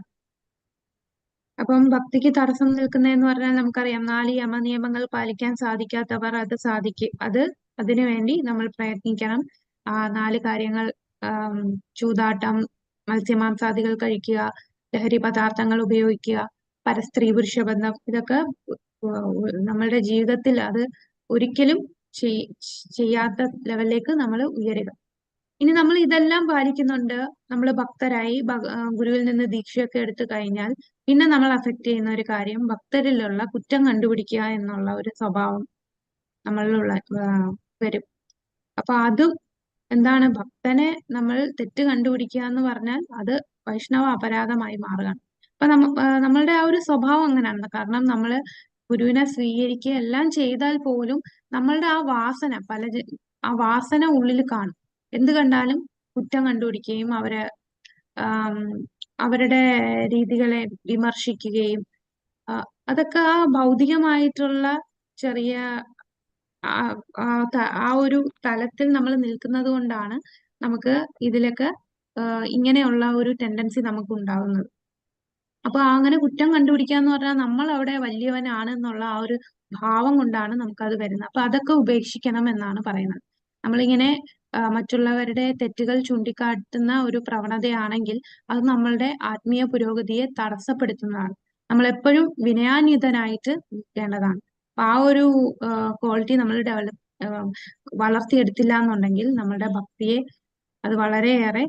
അപ്പം ഭക്തിക്ക് തടസ്സം നിൽക്കുന്നതെന്ന് പറഞ്ഞാൽ നമുക്കറിയാം, 4 യമനിയമങ്ങൾ പാലിക്കാൻ സാധിക്കാത്തവർ അതിനുവേണ്ടി നമ്മൾ പ്രയത്നിക്കണം. 4 കാര്യങ്ങൾ, ചൂതാട്ടം, മത്സ്യമാംസാദികൾ കഴിക്കുക, ലഹരി പദാർത്ഥങ്ങൾ ഉപയോഗിക്കുക, പരസ്ത്രീ പുരുഷ ബന്ധം, ഇതൊക്കെ നമ്മളുടെ ജീവിതത്തിൽ അത് ഒരിക്കലും ചെയ്യാത്ത ലെവലിലേക്ക് നമ്മൾ ഉയരുക. ഇനി നമ്മൾ ഇതെല്ലാം പാലിക്കുന്നുണ്ട്, നമ്മൾ ഭക്തരായി ഗുരുവിൽ നിന്ന് ദീക്ഷയൊക്കെ എടുത്തു കഴിഞ്ഞാൽ പിന്നെ നമ്മൾ അഫക്ട് ചെയ്യുന്ന ഒരു കാര്യം, ഭക്തരിലുള്ള കുറ്റം കണ്ടുപിടിക്കുക എന്നുള്ള ഒരു സ്വഭാവം നമ്മളിലുള്ള വരും. അപ്പൊ അതും എന്താണ്? ഭക്തനെ നമ്മൾ തെറ്റ് കണ്ടുപിടിക്കുക എന്ന് പറഞ്ഞാൽ അത് വൈഷ്ണവ അപരാധമായി മാറുകയാണ്. അപ്പൊ നമ്മളുടെ ആ ഒരു സ്വഭാവം അങ്ങനെയാണ്. കാരണം നമ്മള് ഗുരുവിനെ സ്വീകരിക്കുക എല്ലാം ചെയ്താൽ പോലും നമ്മളുടെ ആ വാസന ഉള്ളിൽ കാണും. എന്ത് കണ്ടാലും കുറ്റം കണ്ടുപിടിക്കുകയും അവരുടെ രീതികളെ വിമർശിക്കുകയും, അതൊക്കെ ആ ഭൗതികമായിട്ടുള്ള ചെറിയ ആ ഒരു തലത്തിൽ നമ്മൾ നിൽക്കുന്നത് കൊണ്ടാണ് നമുക്ക് ഇതിലൊക്കെ ഇങ്ങനെയുള്ള ഒരു ടെൻഡൻസി നമുക്ക് ഉണ്ടാകുന്നത്. അപ്പൊ അങ്ങനെ കുറ്റം കണ്ടുപിടിക്കുക എന്ന് പറഞ്ഞാൽ നമ്മൾ അവിടെ വലിയവനാണ് എന്നുള്ള ആ ഒരു ഭാവം കൊണ്ടാണ് നമുക്കത് വരുന്നത്. അപ്പൊ അതൊക്കെ ഉപേക്ഷിക്കണം എന്നാണ് പറയുന്നത്. നമ്മളിങ്ങനെ മറ്റുള്ളവരുടെ തെറ്റുകൾ ചൂണ്ടിക്കാട്ടുന്ന ഒരു പ്രവണതയാണെങ്കിൽ അത് നമ്മളുടെ ആത്മീയ പുരോഗതിയെ തടസ്സപ്പെടുത്തുന്നതാണ്. നമ്മൾ എപ്പോഴും വിനയാന്വിതനായിട്ട് നിൽക്കേണ്ടതാണ്. അപ്പൊ ആ ഒരു ക്വാളിറ്റി നമ്മൾ വളർത്തിയെടുത്തില്ല എന്നുണ്ടെങ്കിൽ നമ്മളുടെ ഭക്തിയെ അത് വളരെയേറെ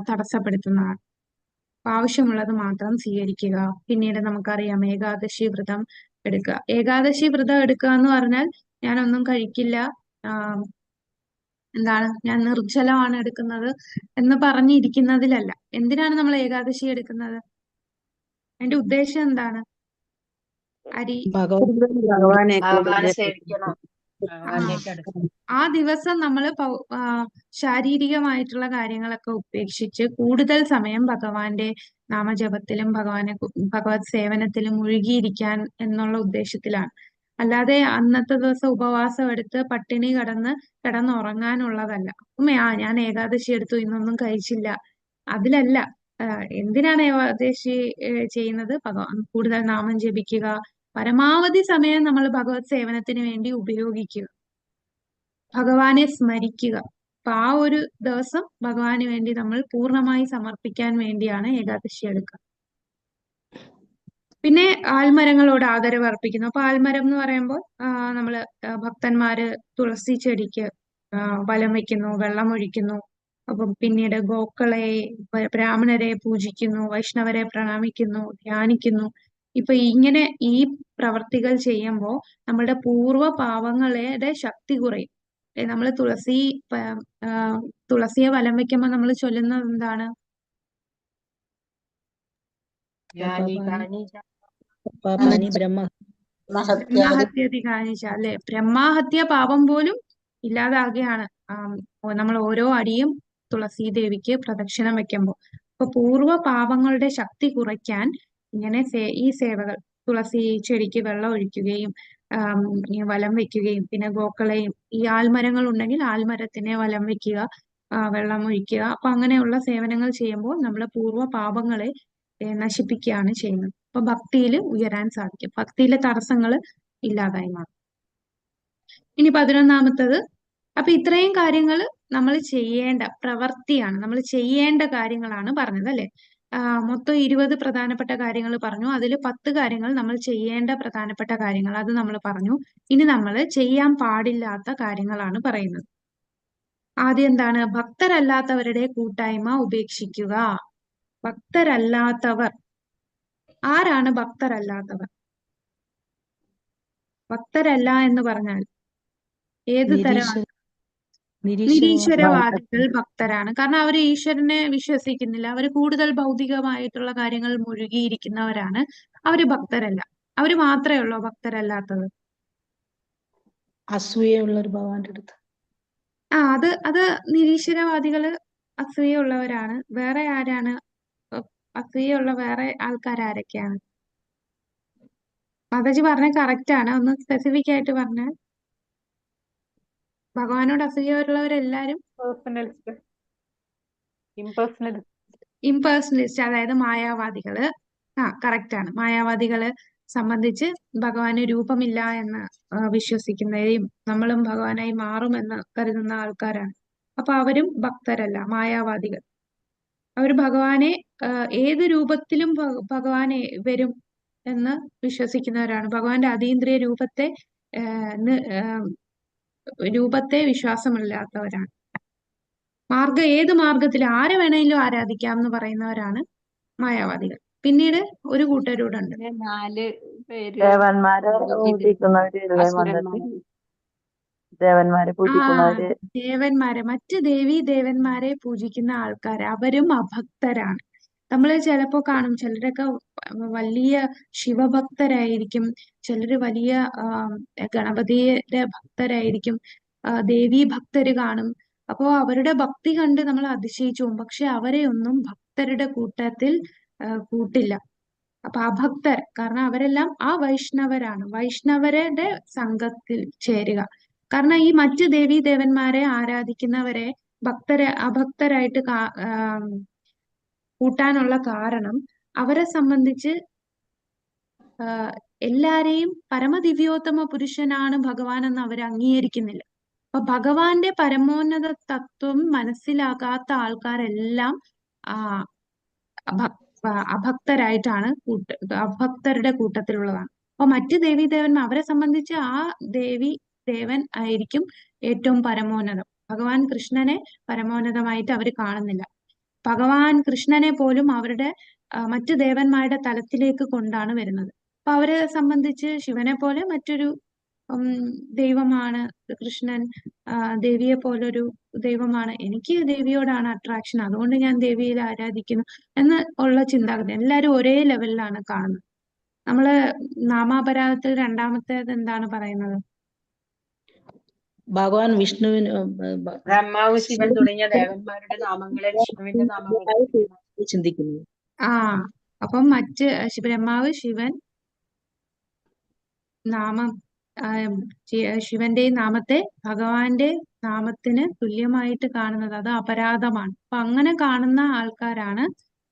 തടസ്സപ്പെടുത്തുന്നതാണ്. ആവശ്യമുള്ളത് മാത്രം സ്വീകരിക്കുക. പിന്നീട് നമുക്കറിയാം, ഏകാദശി വ്രതം എടുക്കുക. ഏകാദശി വ്രതം എടുക്കുക എന്ന് പറഞ്ഞാൽ ഞാനൊന്നും കഴിക്കില്ല, ഞാൻ നിർജ്ജലമാണ് എടുക്കുന്നത് എന്ന് പറഞ്ഞിരിക്കുന്നതിലല്ല. എന്തിനാണ് നമ്മൾ ഏകാദശി എടുക്കുന്നത്? അതിന്റെ ഉദ്ദേശം എന്താണ്? ഭഗവാനെ സേവിക്കണം. ആ ദിവസം നമ്മൾ ശാരീരികമായിട്ടുള്ള കാര്യങ്ങളൊക്കെ ഉപേക്ഷിച്ച് കൂടുതൽ സമയം ഭഗവാന്റെ നാമജപത്തിലും ഭഗവത് സേവനത്തിലും മുഴുകിയിരിക്കാൻ എന്നുള്ള ഉദ്ദേശത്തിലാണ്. അല്ലാതെ അന്നത്തെ ദിവസം ഉപവാസം എടുത്ത് പട്ടിണി കിടന്നുറങ്ങാനുള്ളതല്ല. ഞാൻ ഏകാദശി എടുത്തു, ഇന്നൊന്നും കഴിച്ചില്ല, അതിലല്ല. എന്തിനാണ് ഏകാദശി ചെയ്യുന്നത്? കൂടുതൽ നാമം ജപിക്കുക, പരമാവധി സമയം നമ്മൾ ഭഗവത് സേവനത്തിന് വേണ്ടി ഉപയോഗിക്കുക, ഭഗവാനെ സ്മരിക്കുക. അപ്പൊ ആ ഒരു ദിവസം ഭഗവാന് വേണ്ടി നമ്മൾ പൂർണ്ണമായി സമർപ്പിക്കാൻ വേണ്ടിയാണ് ഏകാദശി എടുക്കുക. പിന്നെ ആൽമരങ്ങളോട് ആദരവ് അർപ്പിക്കുന്നു. അപ്പൊ ആൽമരം എന്ന് പറയുമ്പോൾ നമ്മള് ഭക്തന്മാര് തുളസി ചെടിക്ക് വലം വെക്കുന്നു, വെള്ളം ഒഴിക്കുന്നു. അപ്പം പിന്നീട് ഗോക്കളെ, ബ്രാഹ്മണരെ പൂജിക്കുന്നു, വൈഷ്ണവരെ പ്രണാമിക്കുന്നു, ധ്യാനിക്കുന്നു. ഇപ്പൊ ഇങ്ങനെ ഈ പ്രവർത്തികൾ ചെയ്യുമ്പോൾ നമ്മളുടെ പൂർവ്വ പാപങ്ങളുടെ ശക്തി കുറയും. നമ്മൾ തുളസിയെ വലം വെക്കുമ്പോൾ നമ്മൾ ചൊല്ലുന്നത് എന്താണ്? ബ്രഹ്മഹത്യതി കാണിച്ച, അല്ലെ? ബ്രഹ്മഹത്യ പാപം പോലും ഇല്ലാതാകുകയാണ് നമ്മൾ ഓരോ അടിയും തുളസി ദേവിക്ക് പ്രദക്ഷിണം വെക്കുമ്പോൾ. അപ്പൊ പൂർവ്വ പാപങ്ങളുടെ ശക്തി കുറയ്ക്കാൻ ഇങ്ങനെ ഈ സേവകൾ, തുളസി ചെടിക്ക് വെള്ളം ഒഴിക്കുകയും വലം വെക്കുകയും, പിന്നെ ഗോക്കളെയും, ഈ ആൽമരങ്ങൾ ഉണ്ടെങ്കിൽ ആൽമരത്തിനെ വലം വെക്കുക, വെള്ളം ഒഴിക്കുക. അപ്പൊ അങ്ങനെയുള്ള സേവനങ്ങൾ ചെയ്യുമ്പോൾ നമ്മളെ പൂർവ്വ പാപങ്ങളെ നശിപ്പിക്കുകയാണ് ചെയ്യുന്നത്. അപ്പൊ ഭക്തിയിൽ ഉയരാൻ സാധിക്കും, ഭക്തിയിലെ തടസ്സങ്ങൾ ഇല്ലാതായി മാറും. ഇനി 11-ാമത്തത് അപ്പൊ ഇത്രയും കാര്യങ്ങൾ നമ്മൾ ചെയ്യേണ്ട പ്രവൃത്തിയാണ്, നമ്മൾ ചെയ്യേണ്ട കാര്യങ്ങളാണ് പറഞ്ഞത് അല്ലെ. മൊത്തം 20 പ്രധാനപ്പെട്ട കാര്യങ്ങൾ പറഞ്ഞു. അതിൽ 10 കാര്യങ്ങൾ നമ്മൾ ചെയ്യേണ്ട പ്രധാനപ്പെട്ട കാര്യങ്ങൾ അത് നമ്മൾ പറഞ്ഞു. ഇനി നമ്മൾ ചെയ്യാൻ പാടില്ലാത്ത കാര്യങ്ങളാണ് പറയുന്നത്. ആദ്യം എന്താണ്? ഭക്തരല്ലാത്തവരുടെ കൂട്ടായ്മ ഉപേക്ഷിക്കുക. ഭക്തരല്ലാത്തവർ ആരാണ്? ഭക്തരല്ലാത്തവർ ഭക്തരല്ല എന്ന് പറഞ്ഞാൽ ഏത് തരം? നിരീശ്വരവാദികൾ ഭക്തരാണ്. കാരണം അവർ ഈശ്വരനെ വിശ്വസിക്കുന്നില്ല, അവർ കൂടുതൽ ഭൗതികമായിട്ടുള്ള കാര്യങ്ങൾ മുഴുകിയിരിക്കുന്നവരാണ്. അവര് ഭക്തരല്ല. അവര് മാത്രമേ ഉള്ളൂ ഭക്തരല്ലാത്തത്. അസൂയുള്ള ഒരു ഭഗവാന്റെ അടുത്ത്. അത് നിരീശ്വരവാദികള് അസൂയുള്ളവരാണ്. വേറെ ആരാണ് അസൂയുള്ള വേറെ ആൾക്കാരൊക്കെയാണ്? മാതാജി പറഞ്ഞ കറക്റ്റ് ആണ്. ഒന്ന് സ്പെസിഫിക് ആയിട്ട് പറഞ്ഞാൽ. ഭഗവാനോട് അസൂയുള്ളവരെല്ലാരും ഇംപേഴ്സണലിസ്റ്റ്, അതായത് മായാവാദികള്. കറക്റ്റ് ആണ്. മായാവാദികളെ സംബന്ധിച്ച് ഭഗവാന് രൂപമില്ല എന്ന് വിശ്വസിക്കുന്നവരെയും നമ്മളും ഭഗവാനായി മാറുമെന്ന് കരുതുന്ന ആൾക്കാരാണ്. അപ്പൊ അവരും ഭക്തരല്ല, മായാവാദികൾ. അവർ ഭഗവാനെ ഏത് രൂപത്തിലും ഭഗവാനെ വരും എന്ന് വിശ്വസിക്കുന്നവരാണ്. ഭഗവാന്റെ അതീന്ദ്രിയ രൂപത്തെ വിശ്വാസമില്ലാത്തവരാണ്. ഏത് മാർഗത്തിൽ ആരെ വേണമെങ്കിലും ആരാധിക്കാം എന്ന് പറയുന്നവരാണ് മായാവാദികൾ. പിന്നീട് ഒരു കൂട്ടരോടുണ്ട്, 4 പേര് ദേവന്മാരെ പൂജിക്കുന്നവരല്ലേ വന്നിട്ട്? ദേവന്മാരെ പൂജിക്കുന്നവര്, മറ്റ് ദേവീ ദേവന്മാരെ പൂജിക്കുന്ന ആൾക്കാർ, അവരും അഭക്തരാണ്. നമ്മൾ ചിലപ്പോ കാണും, ചിലരൊക്കെ വലിയ ശിവഭക്തരായിരിക്കും, ചിലര് വലിയ ഗണപതിയുടെ ഭക്തരായിരിക്കും, ദേവീ ഭക്തര് കാണും. അപ്പോ അവരുടെ ഭക്തി കണ്ട് നമ്മൾ അതിശയിച്ചു പോകും. പക്ഷെ അവരെ ഒന്നും ഭക്തരുടെ കൂട്ടത്തിൽ കൂട്ടില്ല. അപ്പൊ അഭക്തർ, കാരണം അവരെല്ലാം വൈഷ്ണവരാണ്. വൈഷ്ണവരുടെ സംഘത്തിൽ ചേരുക. കാരണം ഈ മറ്റ് ദേവീ ദേവന്മാരെ ആരാധിക്കുന്നവരെ അഭക്തരായിട്ട് കൂട്ടാനുള്ള കാരണം അവരെ സംബന്ധിച്ച് എല്ലാരെയും പരമദിവ്യോത്തമ പുരുഷനാണ് ഭഗവാൻ എന്ന് അവർ അംഗീകരിക്കുന്നില്ല. അപ്പൊ ഭഗവാന്റെ പരമോന്നത തത്വം മനസ്സിലാക്കാത്ത ആൾക്കാരെല്ലാം അഭക്തരായിട്ടാണ് അഭക്തരുടെ കൂട്ടത്തിലുള്ളതാണ്. അപ്പൊ മറ്റ് ദേവീദേവന്മാർ, അവരെ സംബന്ധിച്ച് ദേവൻ ആയിരിക്കും ഏറ്റവും പരമോന്നതം. ഭഗവാൻ കൃഷ്ണനെ പരമോന്നതമായിട്ട് അവർ കാണുന്നില്ല. ഭഗവാൻ കൃഷ്ണനെ പോലും അവരുടെ മറ്റു ദേവന്മാരുടെ തലത്തിലേക്ക് കൊണ്ടാണ് വരുന്നത്. അപ്പൊ അവരെ സംബന്ധിച്ച് ശിവനെ പോലെ മറ്റൊരു ദൈവമാണ് കൃഷ്ണൻ, ദേവിയെ പോലൊരു ദൈവമാണ്. എനിക്ക് ദേവിയോടാണ് അട്രാക്ഷൻ, അതുകൊണ്ട് ഞാൻ ദേവിയെ ആരാധിക്കുന്നു എന്ന് ഉള്ള ചിന്താഗതി. എല്ലാവരും ഒരേ ലെവലിലാണ് കാണുന്നത്. നമ്മള് നാമാപരാധത്തിൽ രണ്ടാമത്തേത് എന്താണ് പറയുന്നത്? ഭഗവാൻ വിഷ്ണുവിന് ബ്രഹ്മാവ്, ശിവൻ തുടങ്ങിയ ദേവന്മാരുടെ നാമങ്ങളെ വിഷ്ണുവിന്റെ നാമങ്ങൾ ചിന്തിക്കുന്നു. അപ്പം ബ്രഹ്മാവ്, ശിവൻ ശിവന്റെയും നാമത്തെ ഭഗവാന്റെ നാമത്തിന് തുല്യമായിട്ട് കാണുന്നത് അത് അപരാധമാണ്. അപ്പൊ അങ്ങനെ കാണുന്ന ആൾക്കാരാണ്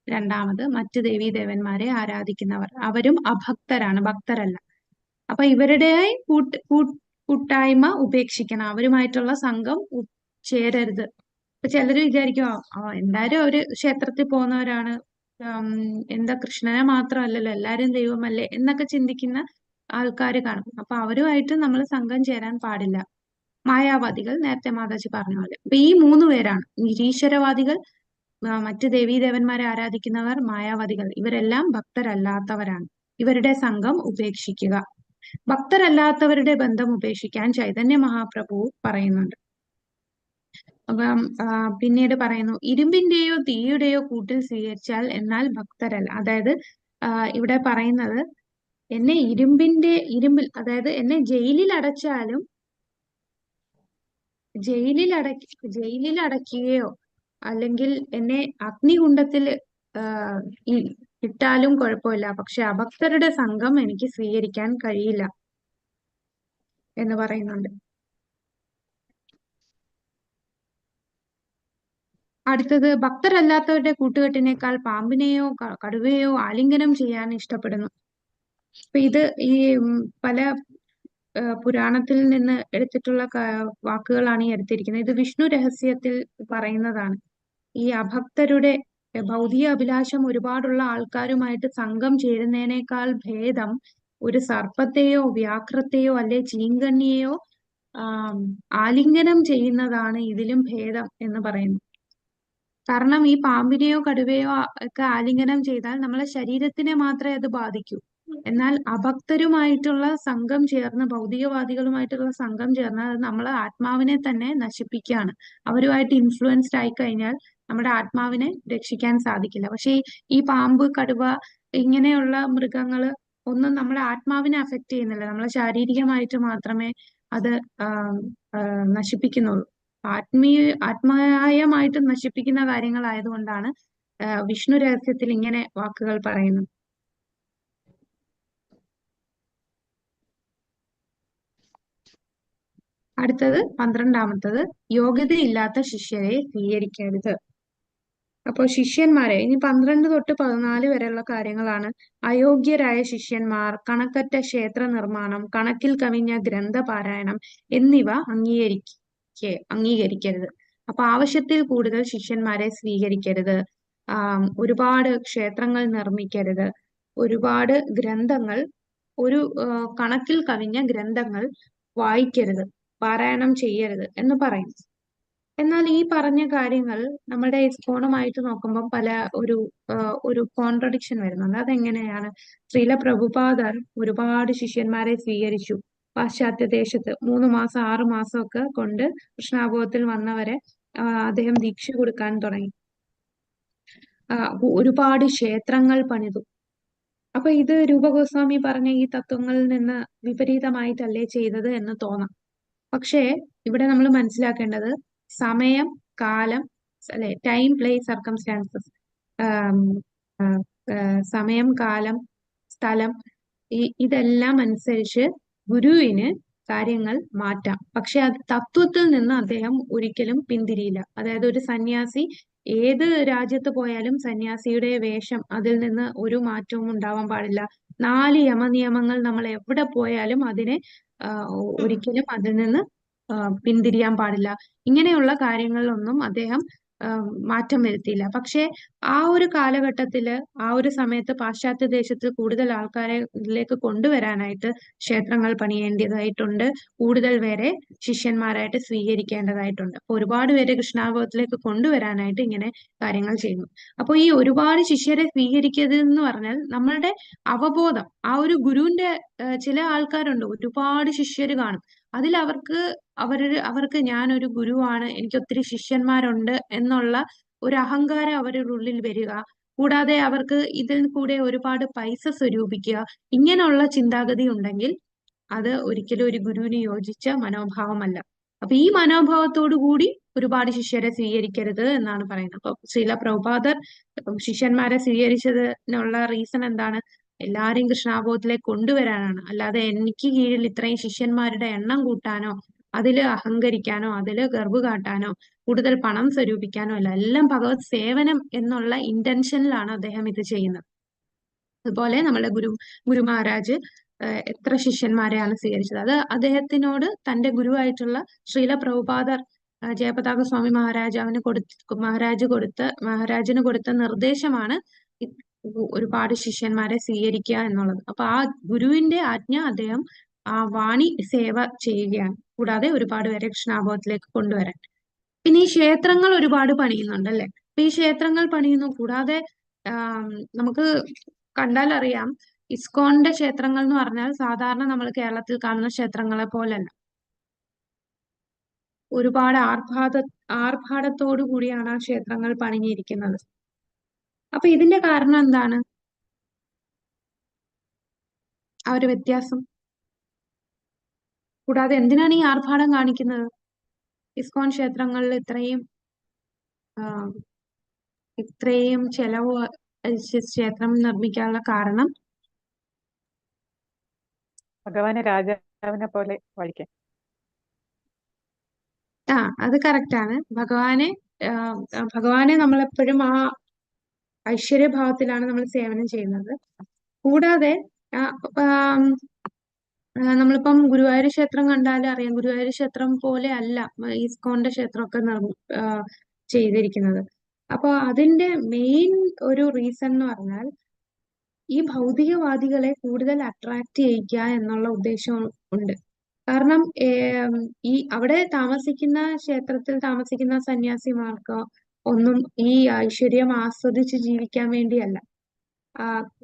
രണ്ടാമത് മറ്റ് ദേവീ ദേവന്മാരെ ആരാധിക്കുന്നവർ. അവരും അഭക്തരാണ്, ഭക്തരല്ല. അപ്പൊ ഇവരുടെ കൂട്ടായ്മ ഉപേക്ഷിക്കണം, അവരുമായിട്ടുള്ള സംഘം ചേരരുത്. ഇപ്പൊ ചിലര് വിചാരിക്കും എന്തായാലും ഒരു ക്ഷേത്രത്തിൽ പോകുന്നവരാണ്, എന്താ കൃഷ്ണനെ മാത്രമല്ലല്ലോ എല്ലാരും ദൈവമല്ലേ എന്നൊക്കെ ചിന്തിക്കുന്ന ആൾക്കാര് കാണും. അപ്പൊ അവരുമായിട്ട് നമ്മൾ സംഘം ചേരാൻ പാടില്ല. മായാവാദികൾ, നേരത്തെ മാതാജി പറഞ്ഞ പോലെ. അപ്പൊ ഈ 3 പേരാണ് നിരീശ്വരവാദികൾ, മറ്റ് ദേവീദേവന്മാരെ ആരാധിക്കുന്നവർ, മായാവാദികൾ. ഇവരെല്ലാം ഭക്തരല്ലാത്തവരാണ്. ഇവരുടെ സംഘം ഉപേക്ഷിക്കുക. ഭക്തരല്ലാത്തവരുടെ ബന്ധം ഉപേക്ഷിക്കാൻ ചൈതന്യ മഹാപ്രഭു പറയുന്നുണ്ട്. അപ്പം പിന്നീട് പറയുന്നു, ഇരുമ്പിന്റെയോ തീയുടെയോ കൂട്ടിൽ സ്വീകരിച്ചാൽ എന്നാൽ ഭക്തരല്ല. അതായത് ഇവിടെ പറയുന്നത്, എന്നെ ഇരുമ്പിൽ, അതായത് എന്നെ ജയിലിൽ അടച്ചാലും, ജയിലിൽ അടയ്ക്കുകയോ അല്ലെങ്കിൽ എന്നെ അഗ്നികുണ്ഡത്തിൽ ഇട്ടാലും കുഴപ്പമില്ല, പക്ഷെ അഭക്തരുടെ സംഘം എനിക്ക് സ്വീകരിക്കാൻ കഴിയില്ല എന്ന് പറയുന്നുണ്ട്. അടുത്തത്, ഭക്തരല്ലാത്തവരുടെ കൂട്ടുകെട്ടിനേക്കാൾ പാമ്പിനെയോ കടുവയോ ആലിംഗനം ചെയ്യാൻ ഇഷ്ടപ്പെടുന്നു. അപ്പൊ ഇത് ഈ പല പുരാണത്തിൽ നിന്ന് എടുത്തിട്ടുള്ള വാക്കുകളാണ് ഈ എടുത്തിരിക്കുന്നത്. ഇത് വിഷ്ണു രഹസ്യത്തിൽ പറയുന്നതാണ്. ഈ അഭക്തരുടെ ഭൗതിക അഭിലാഷം ഒരുപാടുള്ള ആൾക്കാരുമായിട്ട് സംഘം ചേരുന്നതിനേക്കാൾ ഭേദം ഒരു സർപ്പത്തെയോ വ്യാഘ്രത്തെയോ അല്ലെ ചീങ്കണ്ണിയെയോ ആലിംഗനം ചെയ്യുന്നതാണ് ഇതിലും ഭേദം എന്ന് പറയുന്നു. കാരണം ഈ പാമ്പിനെയോ കടുവയോ ഒക്കെ ആലിംഗനം ചെയ്താൽ നമ്മളെ ശരീരത്തിനെ മാത്രമേ അത് ബാധിക്കൂ. എന്നാൽ അഭക്തരുമായിട്ടുള്ള സംഘം ചേർന്ന് ഭൗതികവാദികളുമായിട്ടുള്ള സംഘം ചേർന്ന് അത് നമ്മളെ ആത്മാവിനെ തന്നെ നശിപ്പിക്കുകയാണ്. അവരുമായിട്ട് ഇൻഫ്ലുവൻസ്ഡ് ആയി കഴിഞ്ഞാൽ നമ്മുടെ ആത്മാവിനെ രക്ഷിക്കാൻ സാധിക്കില്ല. പക്ഷേ ഈ പാമ്പ്, കടുവ ഇങ്ങനെയുള്ള മൃഗങ്ങള് ഒന്നും നമ്മുടെ ആത്മാവിനെ അഫക്റ്റ് ചെയ്യുന്നില്ല. നമ്മളെ ശാരീരികമായിട്ട് മാത്രമേ അത് നശിപ്പിക്കുന്നുള്ളൂ. ആത്മീയമായിട്ട് നശിപ്പിക്കുന്ന കാര്യങ്ങളായതുകൊണ്ടാണ് വിഷ്ണു രഹസ്യത്തിൽ ഇങ്ങനെ വാക്കുകൾ പറയുന്നത്. അടുത്തത് 12ാമത്തത്, യോഗ്യതയില്ലാത്ത ശിഷ്യരെ സ്വീകരിക്കരുത്. അപ്പോൾ ശിഷ്യന്മാരെ ഇനി 12 തൊട്ട് 14 വരെയുള്ള കാര്യങ്ങളാണ്. അയോഗ്യരായ ശിഷ്യന്മാർ, കണക്കറ്റ ക്ഷേത്ര നിർമ്മാണം, കണക്കിൽ കവിഞ്ഞ ഗ്രന്ഥപാരായണം എന്നിവ അംഗീകരിക്കരുത്. അപ്പൊ ആവശ്യത്തിൽ കൂടുതൽ ശിഷ്യന്മാരെ സ്വീകരിക്കരുത്. ഒരുപാട് ക്ഷേത്രങ്ങൾ നിർമ്മിക്കരുത്. ഒരുപാട് ഗ്രന്ഥങ്ങൾ, ഒരു കണക്കിൽ കവിഞ്ഞ ഗ്രന്ഥങ്ങൾ വായിക്കരുത്, പാരായണം ചെയ്യരുത് എന്ന് പറയുന്നു. എന്നാൽ ഈ പറഞ്ഞ കാര്യങ്ങൾ നമ്മുടെ ഇസ്കോണുമായിട്ട് നോക്കുമ്പോൾ പല ഒരു കോൺട്രഡിക്ഷൻ വരുന്നുണ്ട്. അതെങ്ങനെയാണ്? ശ്രീല പ്രഭുപാദർ ഒരുപാട് ശിഷ്യന്മാരെ സ്വീകരിച്ചു. പാശ്ചാത്യ ദേശത്ത് 3 മാസം 6 മാസം ഒക്കെ കൊണ്ട് കൃഷ്ണാബോധത്തിൽ വന്നവരെ അദ്ദേഹം ദീക്ഷ കൊടുക്കാൻ തുടങ്ങി. ഒരുപാട് ക്ഷേത്രങ്ങൾ പണിതു. അപ്പൊ ഇത് രൂപഗോസ്വാമി പറഞ്ഞ ഈ തത്വങ്ങളിൽ നിന്ന് വിപരീതമായിട്ടല്ലേ ചെയ്തത് എന്ന് തോന്നാം. പക്ഷേ ഇവിടെ നമ്മൾ മനസ്സിലാക്കേണ്ടത് സമയം, കാലം, അല്ലെ, ടൈം, പ്ലേസ്, സർക്കംസ്റ്റാൻസസ്, സമയം, കാലം, സ്ഥലം, ഇതെല്ലാം അനുസരിച്ച് ഗുരുവിന് കാര്യങ്ങൾ മാറ്റാം. പക്ഷെ അത് തത്വത്തിൽ നിന്ന് അദ്ദേഹം ഒരിക്കലും പിന്തിരിയില്ല. അതായത് ഒരു സന്യാസി ഏത് രാജ്യത്ത് പോയാലും സന്യാസിയുടെ വേഷം, അതിൽ നിന്ന് ഒരു മാറ്റവും ഉണ്ടാവാൻ പാടില്ല. 4 യമനിയമങ്ങൾ നമ്മൾ എവിടെ പോയാലും അതിനെ ഒരിക്കലും അതിൽ നിന്ന് പിന്തിരിയാൻ പാടില്ല. ഇങ്ങനെയുള്ള കാര്യങ്ങളിലൊന്നും അദ്ദേഹം മാറ്റം വരുത്തിയില്ല. പക്ഷെ ആ ഒരു കാലഘട്ടത്തില്, ആ ഒരു സമയത്ത് പാശ്ചാത്യ ദേശത്ത് കൂടുതൽ ആൾക്കാരെ ഇതിലേക്ക് കൊണ്ടുവരാനായിട്ട് ക്ഷേത്രങ്ങൾ പണിയേണ്ടതായിട്ടുണ്ട്. കൂടുതൽ പേരെ ശിഷ്യന്മാരായിട്ട് സ്വീകരിക്കേണ്ടതായിട്ടുണ്ട്. അപ്പൊ ഒരുപാട് പേരെ കൃഷ്ണാബോധത്തിലേക്ക് കൊണ്ടുവരാനായിട്ട് ഇങ്ങനെ കാര്യങ്ങൾ ചെയ്യുന്നു. അപ്പൊ ഈ ഒരുപാട് ശിഷ്യരെ സ്വീകരിക്കരുത് എന്ന് പറഞ്ഞാൽ നമ്മളുടെ അവബോധം, ആ ഒരു ഗുരുവിന്റെ ചില ആൾക്കാരുണ്ട്, ഒരുപാട് ശിഷ്യര് കാണും. അതിൽ അവർക്ക് ഞാനൊരു ഗുരുവാണ്, എനിക്ക് ഒത്തിരി ശിഷ്യന്മാരുണ്ട് എന്നുള്ള ഒരു അഹങ്കാരം അവരുടെ ഉള്ളിൽ വരിക. കൂടാതെ അവർക്ക് ഇതിൽ കൂടെ ഒരുപാട് പൈസ സ്വരൂപിക്കുക, ഇങ്ങനെയുള്ള ചിന്താഗതി ഉണ്ടെങ്കിൽ അത് ഒരിക്കലും ഒരു ഗുരുവിന് യോജിച്ച മനോഭാവമല്ല. അപ്പൊ ഈ മനോഭാവത്തോടു കൂടി ഒരുപാട് ശിഷ്യരെ സ്വീകരിക്കരുത് എന്നാണ് പറയുന്നത്. അപ്പൊ ശ്രീല പ്രഭുപാദർ ശിഷ്യന്മാരെ സ്വീകരിച്ചതിനുള്ള റീസൺ എന്താണ്? എല്ലാരെയും കൃഷ്ണാബോധത്തിലേക്ക് കൊണ്ടുവരാനാണ്. അല്ലാതെ എനിക്ക് കീഴിൽ ഇത്രയും ശിഷ്യന്മാരുടെ എണ്ണം കൂട്ടാനോ അതില് അഹങ്കരിക്കാനോ അതില് ഗർവ് കാട്ടാനോ കൂടുതൽ പണം സ്വരൂപിക്കാനോ അല്ല. എല്ലാം ഭഗവത് സേവനം എന്നുള്ള ഇന്റൻഷനിലാണ് അദ്ദേഹം ഇത് ചെയ്യുന്നത്. അതുപോലെ നമ്മുടെ ഗുരു മഹാരാജ് എത്ര ശിഷ്യന്മാരെയാണ് സ്വീകരിച്ചത്? അത് അദ്ദേഹത്തിനോട് തന്റെ ഗുരുവായിട്ടുള്ള ശ്രീല പ്രഭുപാദർ ജയപതാക സ്വാമി മഹാരാജിന് കൊടുത്ത നിർദ്ദേശമാണ് ഒരുപാട് ശിഷ്യന്മാരെ സ്വീകരിക്കുക എന്നുള്ളത്. അപ്പൊ ആ ഗുരുവിന്റെ ആജ്ഞ അദ്ദേഹം ആ വാണി സേവ ചെയ്യുകയാണ്. കൂടാതെ ഒരുപാട് പേരെ കൃഷ്ണാബോധത്തിലേക്ക് കൊണ്ടുവരാൻ. പിന്നെ ഈ ക്ഷേത്രങ്ങൾ ഒരുപാട് പണിയുന്നുണ്ട് അല്ലെ? അപ്പൊ ഈ ക്ഷേത്രങ്ങൾ പണിയുന്നു. കൂടാതെ നമുക്ക് കണ്ടാൽ അറിയാം, ഇസ്കോണിന്റെ ക്ഷേത്രങ്ങൾ എന്ന് പറഞ്ഞാൽ സാധാരണ നമ്മൾ കേരളത്തിൽ കാണുന്ന ക്ഷേത്രങ്ങളെ പോലല്ല. ഒരുപാട് ആർഭാടത്തോടു കൂടിയാണ് ആ ക്ഷേത്രങ്ങൾ പണിഞ്ഞിരിക്കുന്നത്. അപ്പൊ ഇതിന്റെ കാരണം എന്താണ്? ആ ഒരു വ്യത്യാസം. കൂടാതെ എന്തിനാണ് ഈ ആർഭാടം കാണിക്കുന്നത്? ഇസ്കോൺ ക്ഷേത്രങ്ങളിൽ ഇത്രയും ചെലവ് ക്ഷേത്രം നിർമ്മിക്കാനുള്ള കാരണം ഭഗവാനെ രാജാവിനെ പോലെ വഴിക്കാൻ. അത് കറക്റ്റാണ്. ഭഗവാനെ നമ്മളെപ്പോഴും ആ ഐശ്വര്യഭാവത്തിലാണ് നമ്മൾ സേവനം ചെയ്യുന്നത്. കൂടാതെ നമ്മളിപ്പം ഗുരുവായൂർ ക്ഷേത്രം കണ്ടാലും അറിയാം, ഗുരുവായൂർ ക്ഷേത്രം പോലെ അല്ല ഇസ്കോന്റെ ക്ഷേത്രമൊക്കെ ചെയ്തിരിക്കുന്നത്. അപ്പൊ അതിന്റെ മെയിൻ ഒരു റീസൺ എന്ന് പറഞ്ഞാൽ ഈ ഭൗതികവാദികളെ കൂടുതൽ അട്രാക്ട് ചെയ്യിക്കുക എന്നുള്ള ഉദ്ദേശം ഉണ്ട്. കാരണം ഈ അവിടെ ക്ഷേത്രത്തിൽ താമസിക്കുന്ന സന്യാസിമാർക്ക് ഒന്നും ഈ ഐശ്വര്യം ആസ്വദിച്ച് ജീവിക്കാൻ വേണ്ടിയല്ല.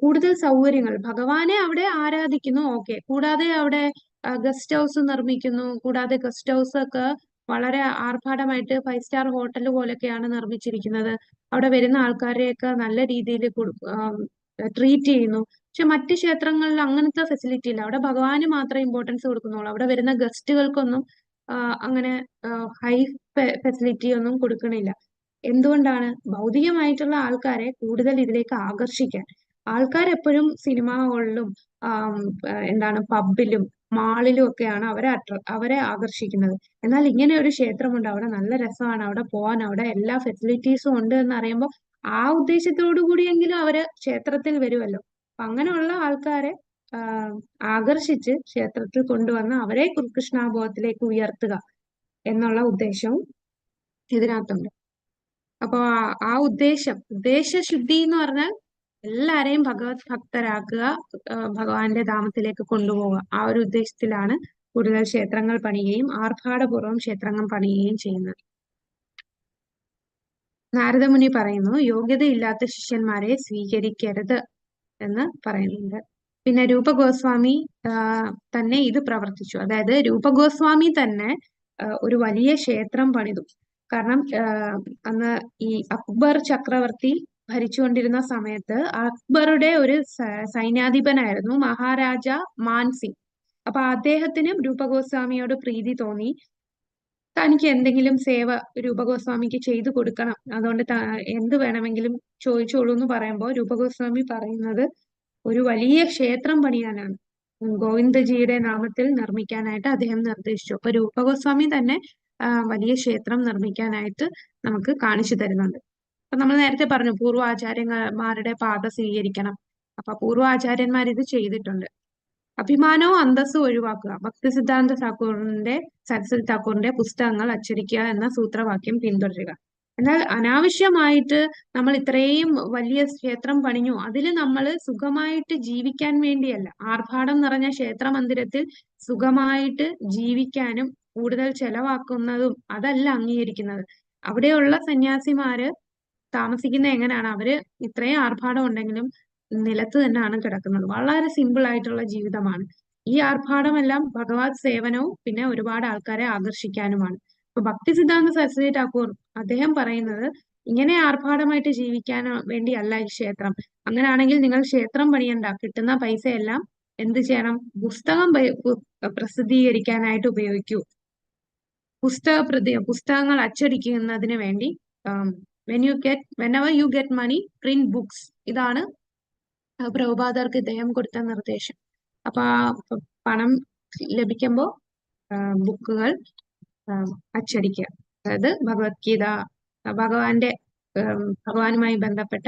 കൂടുതൽ സൗകര്യങ്ങൾ, ഭഗവാനെ അവിടെ ആരാധിക്കുന്നു, ഓക്കെ. കൂടാതെ അവിടെ ഗസ്റ്റ് ഹൗസ് നിർമ്മിക്കുന്നു. കൂടാതെ ഗസ്റ്റ് ഹൗസ് ഒക്കെ വളരെ ആർഭാടമായിട്ട് 5 സ്റ്റാർ ഹോട്ടൽ പോലൊക്കെയാണ് നിർമ്മിച്ചിരിക്കുന്നത്. അവിടെ വരുന്ന ആൾക്കാരെയൊക്കെ നല്ല രീതിയിൽ ട്രീറ്റ് ചെയ്യുന്നു. പക്ഷെ മറ്റ് ക്ഷേത്രങ്ങളിൽ അങ്ങനത്തെ ഫെസിലിറ്റി ഇല്ല. അവിടെ ഭഗവാന് മാത്രമേ ഇമ്പോർട്ടൻസ് കൊടുക്കുന്നുള്ളൂ. അവിടെ വരുന്ന ഗസ്റ്റുകൾക്കൊന്നും അങ്ങനെ ഹൈ ഫെസിലിറ്റി ഒന്നും കൊടുക്കണില്ല. എന്തുകൊണ്ടാണ്? ഭൗതികമായിട്ടുള്ള ആൾക്കാരെ കൂടുതൽ ഇതിലേക്ക് ആകർഷിക്കാൻ. ആൾക്കാർ എപ്പോഴും സിനിമാ ഹാളിലും എന്താണ് പബ്ബിലും മാളിലും ഒക്കെയാണ് അവരെ ആകർഷിക്കുന്നത്. എന്നാൽ ഇങ്ങനെ ഒരു ക്ഷേത്രമുണ്ട്, അവിടെ നല്ല രസമാണ്, അവിടെ പോകാൻ, അവിടെ എല്ലാ ഫെസിലിറ്റീസും ഉണ്ട് എന്ന് അറിയുമ്പോൾ ആ ഉദ്ദേശത്തോടു കൂടിയെങ്കിലും അവര് ക്ഷേത്രത്തിൽ വരുമല്ലോ. അപ്പൊ അങ്ങനെയുള്ള ആൾക്കാരെ ആകർഷിച്ച് ക്ഷേത്രത്തിൽ കൊണ്ടുവന്ന് അവരെ കൃഷ്ണാബോധത്തിലേക്ക് ഉയർത്തുക എന്നുള്ള ഉദ്ദേശവും ഇതിനകത്തുണ്ട്. അപ്പൊ ആ ഉദ്ദേശശുദ്ധി എന്ന് പറഞ്ഞാൽ എല്ലാരെയും ഭഗവത് ഭക്തരാക്കുക, ഭഗവാന്റെ ധാമത്തിലേക്ക് കൊണ്ടുപോവുക. ആ ഒരു ഉദ്ദേശത്തിലാണ് കൂടുതൽ ക്ഷേത്രങ്ങൾ പണിയുകയും ആർഭാടപൂർവ്വം ക്ഷേത്രങ്ങൾ പണിയുകയും ചെയ്യുന്നത്. നാരദമുനി പറയുന്നു, യോഗ്യതയില്ലാത്ത ശിഷ്യന്മാരെ സ്വീകരിക്കരുത് എന്ന് പറയുന്നുണ്ട്. പിന്നെ രൂപഗോസ്വാമി തന്നെ ഇത് പ്രവർത്തിച്ചു. അതായത് രൂപഗോസ്വാമി തന്നെ ഒരു വലിയ ക്ഷേത്രം പണിതു. കാരണം അന്ന് ഈ അക്ബർ ചക്രവർത്തി ഭരിച്ചുകൊണ്ടിരുന്ന സമയത്ത് അക്ബറുടെ ഒരു സൈന്യാധിപനായിരുന്നു മഹാരാജ മാൻസിംഗ്. അപ്പൊ അദ്ദേഹത്തിന് രൂപഗോസ്വാമിയോട് പ്രീതി തോന്നി. തനിക്ക് എന്തെങ്കിലും സേവ രൂപഗോസ്വാമിക്ക് ചെയ്തു കൊടുക്കണം, അതുകൊണ്ട് എന്ത് വേണമെങ്കിലും ചോദിച്ചോളൂ എന്ന് പറയുമ്പോൾ രൂപഗോസ്വാമി പറയുന്നത് ഒരു വലിയ ക്ഷേത്രം പണിയാനാണ്, ഗോവിന്ദജിയുടെ നാമത്തിൽ നിർമ്മിക്കാനായിട്ട് അദ്ദേഹം നിർദ്ദേശിച്ചു. അപ്പൊ രൂപഗോസ്വാമി തന്നെ വലിയ ക്ഷേത്രം നിർമ്മിക്കാനായിട്ട് നമുക്ക് കാണിച്ചു തരുന്നുണ്ട്. അപ്പൊ നമ്മൾ നേരത്തെ പറഞ്ഞു പൂർവ്വാചാര്യന്മാരുടെ പാത സ്വീകരിക്കണം. അപ്പൊ പൂർവ്വാചാര്യന്മാർ ഇത് ചെയ്തിട്ടുണ്ട്. അഭിമാനവും അന്തസ്സും ഒഴിവാക്കുക. ഭക്തി സിദ്ധാന്ത സരസ്വതി താക്കൂറിന്റെ പുസ്തകങ്ങൾ അച്ചടിക്കുക എന്ന സൂത്രവാക്യം പിന്തുടരുക. എന്നാൽ അനാവശ്യമായിട്ട് നമ്മൾ ഇത്രയും വലിയ ക്ഷേത്രം പണിഞ്ഞു, അതിൽ നമ്മൾ സുഖമായിട്ട് ജീവിക്കാൻ വേണ്ടിയല്ല, ആർഭാടം നിറഞ്ഞ ക്ഷേത്ര മന്ദിരത്തിൽ സുഖമായിട്ട് ജീവിക്കാനും കൂടുതൽ ചെലവാക്കുന്നതും അതല്ല അംഗീകരിക്കുന്നത്. അവിടെയുള്ള സന്യാസിമാര് താമസിക്കുന്നത് എങ്ങനെയാണ്? അവര് ഇത്രയും ആർഭാടം ഉണ്ടെങ്കിലും നിലത്ത് തന്നെയാണ് കിടക്കുന്നത്. വളരെ സിമ്പിൾ ആയിട്ടുള്ള ജീവിതമാണ്. ഈ ആർഭാടമെല്ലാം ഭഗവത് സേവനവും പിന്നെ ഒരുപാട് ആൾക്കാരെ ആകർഷിക്കാനുമാണ്. അപ്പൊ ഭക്തി സിദ്ധാന്ത സരസ്വതി ഠാക്കൂർ അദ്ദേഹം പറയുന്നത് ഇങ്ങനെ ആർഭാടമായിട്ട് ജീവിക്കാൻ വേണ്ടിയല്ല ഈ ക്ഷേത്രം. അങ്ങനെയാണെങ്കിൽ നിങ്ങൾ ക്ഷേത്രം പണിയണ്ട, കിട്ടുന്ന പൈസയെല്ലാം എന്ത് ചെയ്യണം? പുസ്തകം പ്രസിദ്ധീകരിക്കാനായിട്ട് ഉപയോഗിക്കൂ. പുസ്തകങ്ങൾ അച്ചടിക്കുന്നതിന് വേണ്ടി whenever you get money, print books. ഇതാണ് പ്രഭുപാദർക്ക് ഇദ്ദേഹം കൊടുത്ത നിർദ്ദേശം. അപ്പൊ പണം ലഭിക്കുമ്പോൾ ബുക്കുകൾ അച്ചടിക്കുക. അതായത് ഭഗവത്ഗീത, ഭഗവാനുമായി ബന്ധപ്പെട്ട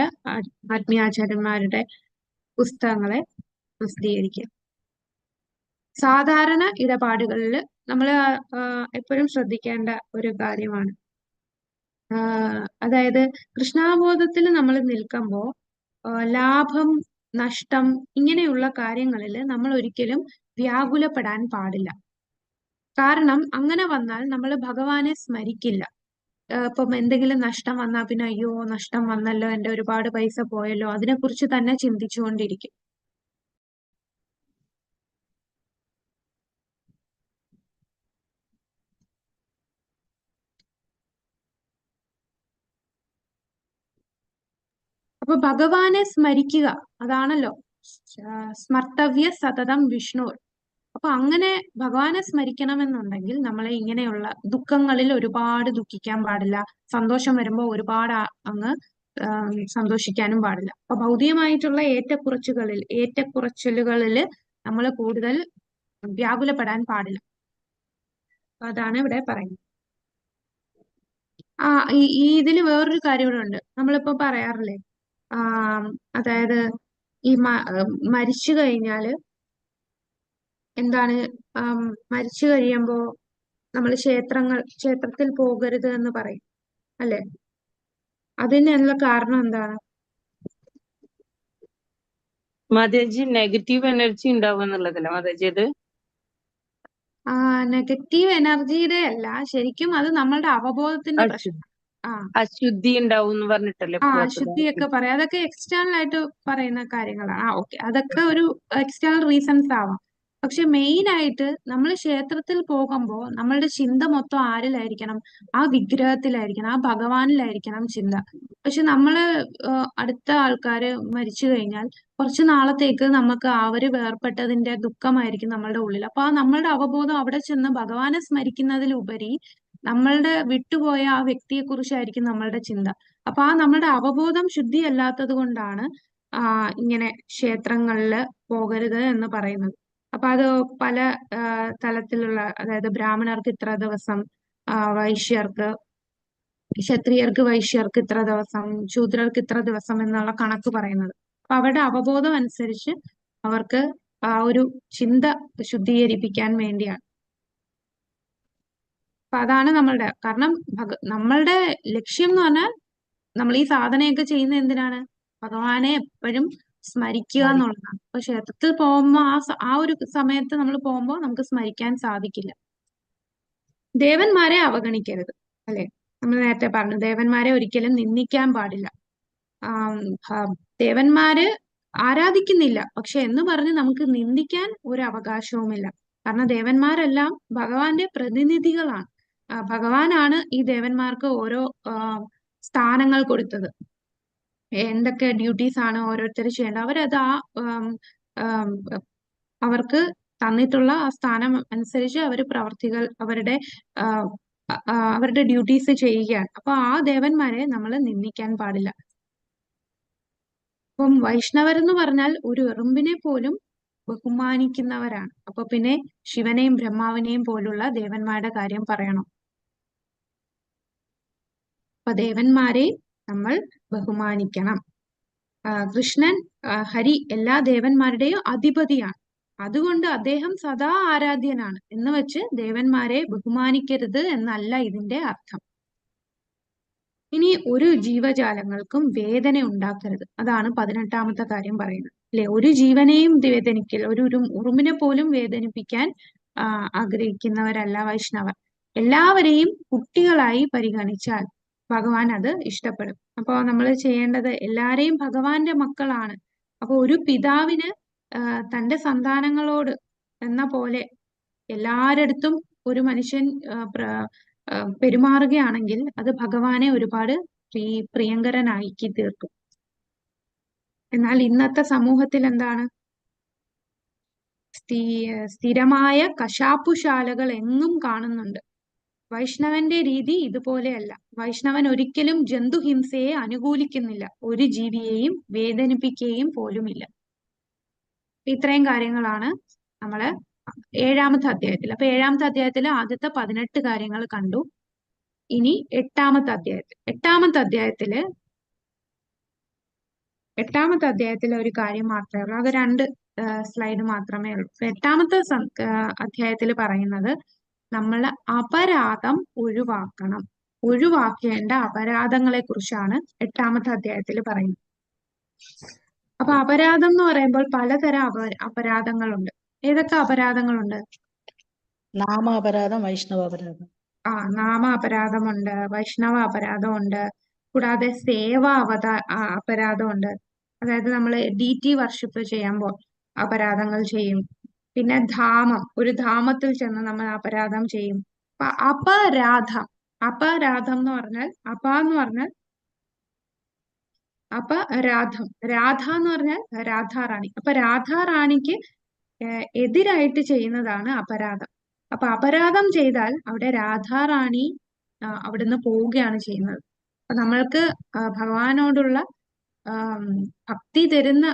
ആത്മീയാചാര്യന്മാരുടെ പുസ്തകങ്ങളെ പ്രസിദ്ധീകരിക്കുക. സാധാരണ ഇടപാടുകളിൽ നമ്മൾ എപ്പോഴും ശ്രദ്ധിക്കേണ്ട ഒരു കാര്യമാണ്. അതായത് കൃഷ്ണാബോധത്തിൽ നമ്മൾ നിൽക്കുമ്പോൾ ലാഭം, നഷ്ടം ഇങ്ങനെയുള്ള കാര്യങ്ങളിൽ നമ്മൾ ഒരിക്കലും വ്യാകുലപ്പെടാൻ പാടില്ല. കാരണം അങ്ങനെ വന്നാൽ നമ്മൾ ഭഗവാനെ സ്മരിക്കില്ല. ഇപ്പം എന്തെങ്കിലും നഷ്ടം വന്നാൽ പിന്നെ അയ്യോ നഷ്ടം വന്നല്ലോ, എൻ്റെ ഒരുപാട് പൈസ പോയല്ലോ, അതിനെക്കുറിച്ച് തന്നെ ചിന്തിച്ചുകൊണ്ടിരിക്കും. അപ്പൊ ഭഗവാനെ സ്മരിക്കുക, അതാണല്ലോ സ്മർത്തവ്യ സതതം വിഷ്ണു. അപ്പൊ അങ്ങനെ ഭഗവാനെ സ്മരിക്കണമെന്നുണ്ടെങ്കിൽ നമ്മളെ ഇങ്ങനെയുള്ള ദുഃഖങ്ങളിൽ ഒരുപാട് ദുഃഖിക്കാൻ പാടില്ല. സന്തോഷം വരുമ്പോൾ ഒരുപാട് അങ്ങ് സന്തോഷിക്കാനും പാടില്ല. അപ്പൊ ഭൗതികമായിട്ടുള്ള ഏറ്റക്കുറച്ചിലുകളിൽ നമ്മൾ കൂടുതൽ വ്യാകുലപ്പെടാൻ പാടില്ല. അതാണ് ഇവിടെ പറയുന്നത്. ഈ ഇതില് വേറൊരു കാര്യം ഇവിടെ ഉണ്ട്. നമ്മളിപ്പോ പറയാറില്ലേ, അതായത് ഈ മരിച്ചു കഴിഞ്ഞാല് എന്താണ് മരിച്ചു കഴിയുമ്പോ നമ്മൾ ക്ഷേത്രത്തിൽ പോകരുത് എന്ന് പറയും അല്ലെ? അതിനുള്ള കാരണം എന്താണ്? മാതാജി നെഗറ്റീവ് എനർജി ഉണ്ടാവും എന്നുള്ളതല്ല മാതാജി അത്? നെഗറ്റീവ് എനർജിയുടെ അല്ല, ശരിക്കും അത് നമ്മളുടെ അവബോധത്തിന്റെ പ്രശ്നം. അശുദ്ധി ഉണ്ടാവും എന്ന് പറഞ്ഞിട്ടല്ലേ അശുദ്ധിയൊക്കെ പറയാം, അതൊക്കെ എക്സ്റ്റേണൽ ആയിട്ട് പറയുന്ന കാര്യങ്ങളാണ്. ഓക്കെ, അതൊക്കെ ഒരു എക്സ്റ്റേണൽ റീസൺസ് ആവാം. പക്ഷെ മെയിൻ ആയിട്ട് നമ്മൾ ക്ഷേത്രത്തിൽ പോകുമ്പോൾ നമ്മളുടെ ചിന്ത മൊത്തം ആരിലായിരിക്കണം? ആ വിഗ്രഹത്തിലായിരിക്കണം, ആ ഭഗവാനിലായിരിക്കണം ചിന്ത. പക്ഷെ നമ്മള് അടുത്ത ആൾക്കാര് മരിച്ചു കഴിഞ്ഞാൽ കുറച്ചു നാളത്തേക്ക് നമുക്ക് അവര് വേർപെട്ടതിന്റെ ദുഃഖമായിരിക്കും നമ്മളുടെ ഉള്ളിൽ. അപ്പൊ നമ്മളുടെ അവബോധം അവിടെ ചെന്ന് ഭഗവാനെ സ്മരിക്കുന്നതിലുപരി നമ്മളുടെ വിട്ടുപോയ ആ വ്യക്തിയെ കുറിച്ചായിരിക്കും നമ്മളുടെ ചിന്ത. അപ്പൊ നമ്മളുടെ അവബോധം ശുദ്ധിയല്ലാത്തത് കൊണ്ടാണ് ഇങ്ങനെ ക്ഷേത്രങ്ങളില് പോകരുത് എന്ന് പറയുന്നത്. അപ്പൊ അത് പല തലത്തിലുള്ള, അതായത് ബ്രാഹ്മണർക്ക് ഇത്ര ദിവസം, ക്ഷത്രിയർക്ക് വൈശ്യർക്ക് ഇത്ര ദിവസം, ശൂദ്രർക്ക് ഇത്ര ദിവസം എന്നുള്ള കണക്ക് പറയുന്നത്. അപ്പൊ അവരുടെ അവബോധം അനുസരിച്ച് അവർക്ക് ആ ഒരു ചിന്ത ശുദ്ധീകരിപ്പിക്കാൻ വേണ്ടിയാണ്. അപ്പൊ അതാണ് കാരണം നമ്മളുടെ ലക്ഷ്യം എന്ന് പറഞ്ഞാൽ നമ്മൾ ഈ സാധനയൊക്കെ ചെയ്യുന്നത് എന്തിനാണ്? ഭഗവാനെ എപ്പോഴും സ്മരിക്കുക എന്നുള്ളതാണ്. അപ്പൊ ക്ഷേത്രത്തിൽ പോകുമ്പോ ആ ഒരു സമയത്ത് നമ്മൾ പോകുമ്പോൾ നമുക്ക് സ്മരിക്കാൻ സാധിക്കില്ല. ദേവന്മാരെ അവഗണിക്കരുത് അല്ലെ? നമ്മൾ നേരത്തെ പറഞ്ഞു, ദേവന്മാരെ ഒരിക്കലും നിന്ദിക്കാൻ പാടില്ല. ദേവന്മാര് ആരാധിക്കുന്നില്ല, പക്ഷെ എന്ന് പറഞ്ഞ് നമുക്ക് നിന്ദിക്കാൻ ഒരു അവകാശവുമില്ല. കാരണം ദേവന്മാരെല്ലാം ഭഗവാന്റെ പ്രതിനിധികളാണ്. ഭഗവാനാണ് ഈ ദേവന്മാർക്ക് ഓരോ സ്ഥാനങ്ങൾ കൊടുത്തത്. എന്തൊക്കെ ഡ്യൂട്ടീസ് ആണ് ഓരോരുത്തർ ചെയ്യേണ്ടത്, അവരത് അവർക്ക് തന്നിട്ടുള്ള ആ സ്ഥാനം അനുസരിച്ച് അവർ പ്രവർത്തികൾ അവരുടെ ഡ്യൂട്ടീസ് ചെയ്യുകയാണ്. അപ്പൊ ആ ദേവന്മാരെ നമ്മൾ നിന്ദിക്കാൻ പാടില്ല. അപ്പം വൈഷ്ണവരെന്ന് പറഞ്ഞാൽ ഒരു എറുമ്പിനെ പോലും ബഹുമാനിക്കുന്നവരാണ്. അപ്പൊ പിന്നെ ശിവനെയും ബ്രഹ്മാവിനെയും പോലുള്ള ദേവന്മാരുടെ കാര്യം പറയണം. അപ്പൊ ദേവന്മാരെ നമ്മൾ ബഹുമാനിക്കണം. കൃഷ്ണൻ, ഹരി എല്ലാ ദേവന്മാരുടെയും അധിപതിയാണ്. അതുകൊണ്ട് അദ്ദേഹം സദാ ആരാധ്യനാണ് എന്ന് വെച്ച് ദേവന്മാരെ ബഹുമാനിക്കരുത് എന്നല്ല ഇതിന്റെ അർത്ഥം. ഇനി ഒരു ജീവജാലങ്ങൾക്കും വേദന ഉണ്ടാക്കരുത്, അതാണ് 18ാമത്തെ കാര്യം പറയുന്നത് അല്ലെ? ഒരു ജീവനെയും വേദനിക്കൽ, ഒരു ഉറുമ്പിനെ പോലും വേദനിപ്പിക്കാൻ ആഗ്രഹിക്കുന്നവരല്ല വൈഷ്ണവർ. എല്ലാവരെയും കുട്ടികളായി പരിഗണിച്ചാൽ ഭഗവാൻ അത് ഇഷ്ടപ്പെടും. അപ്പൊ നമ്മൾ ചെയ്യേണ്ടത്, എല്ലാരെയും ഭഗവാന്റെ മക്കളാണ്. അപ്പൊ ഒരു പിതാവിന് തന്റെ സന്താനങ്ങളോട് എന്ന പോലെ എല്ലാരടുത്തും ഒരു മനുഷ്യൻ പെരുമാറുകയാണെങ്കിൽ അത് ഭഗവാനെ ഒരുപാട് പ്രിയങ്കരനാക്കി തീർക്കും. എന്നാൽ ഇന്നത്തെ സമൂഹത്തിൽ എന്താണ്? സ്ഥിരമായ കശാപ്പുശാലകൾ എങ്ങും കാണുന്നുണ്ട്. വൈഷ്ണവന്റെ രീതി ഇതുപോലെയല്ല. വൈഷ്ണവൻ ഒരിക്കലും ജന്തുഹിംസയെ അനുകൂലിക്കുന്നില്ല, ഒരു ജീവിയെയും വേദനിപ്പിക്കുകയും പോലുമില്ല. ഇത്രയും കാര്യങ്ങളാണ് നമ്മള് 7ാമത്തെ അധ്യായത്തിൽ. അപ്പൊ 7ാമത്തെ അധ്യായത്തിൽ ആദ്യത്തെ 18 കാര്യങ്ങൾ കണ്ടു. ഇനി 8ാമത്തെ അധ്യായത്തിൽ ഒരു കാര്യം മാത്രമേ ഉള്ളൂ. അത് 2 സ്ലൈഡ് മാത്രമേ ഉള്ളൂ. 8ാമത്തെ അധ്യായത്തിൽ പറയുന്നത് നമ്മൾ അപരാധം ഒഴിവാക്കേണ്ട അപരാധങ്ങളെ കുറിച്ചാണ് 8ാമത്തെ അധ്യായത്തിൽ പറയുന്നത്. അപ്പൊ അപരാധം എന്ന് പറയുമ്പോൾ പലതരം അപരാധങ്ങളുണ്ട്. ഏതൊക്കെ അപരാധങ്ങളുണ്ട്? നാമാപരാധം, വൈഷ്ണവ അപരാധം. നാമ അപരാധമുണ്ട്, വൈഷ്ണവ അപരാധമുണ്ട്, കൂടാതെ അപരാധമുണ്ട്. അതായത് നമ്മൾ DT വർഷിപ്പ് ചെയ്യുമ്പോൾ അപരാധങ്ങൾ ചെയ്യും. പിന്നെ ഒരു ധാമത്തിൽ ചെന്ന് നമ്മൾ അപരാധം ചെയ്യും. അപരാധം എന്ന് പറഞ്ഞാൽ അപരാധം, രാധ എന്ന് പറഞ്ഞാൽ രാധാറാണി. അപ്പൊ രാധാറാണിക്ക് എതിരായിട്ട് ചെയ്യുന്നതാണ് അപരാധം. അപ്പൊ അപരാധം ചെയ്താൽ അവിടെ രാധാറാണി അവിടുന്ന് പോവുകയാണ് ചെയ്യുന്നത്. അപ്പൊ നമ്മൾക്ക് ഭഗവാനോടുള്ള ഭക്തി തരുന്ന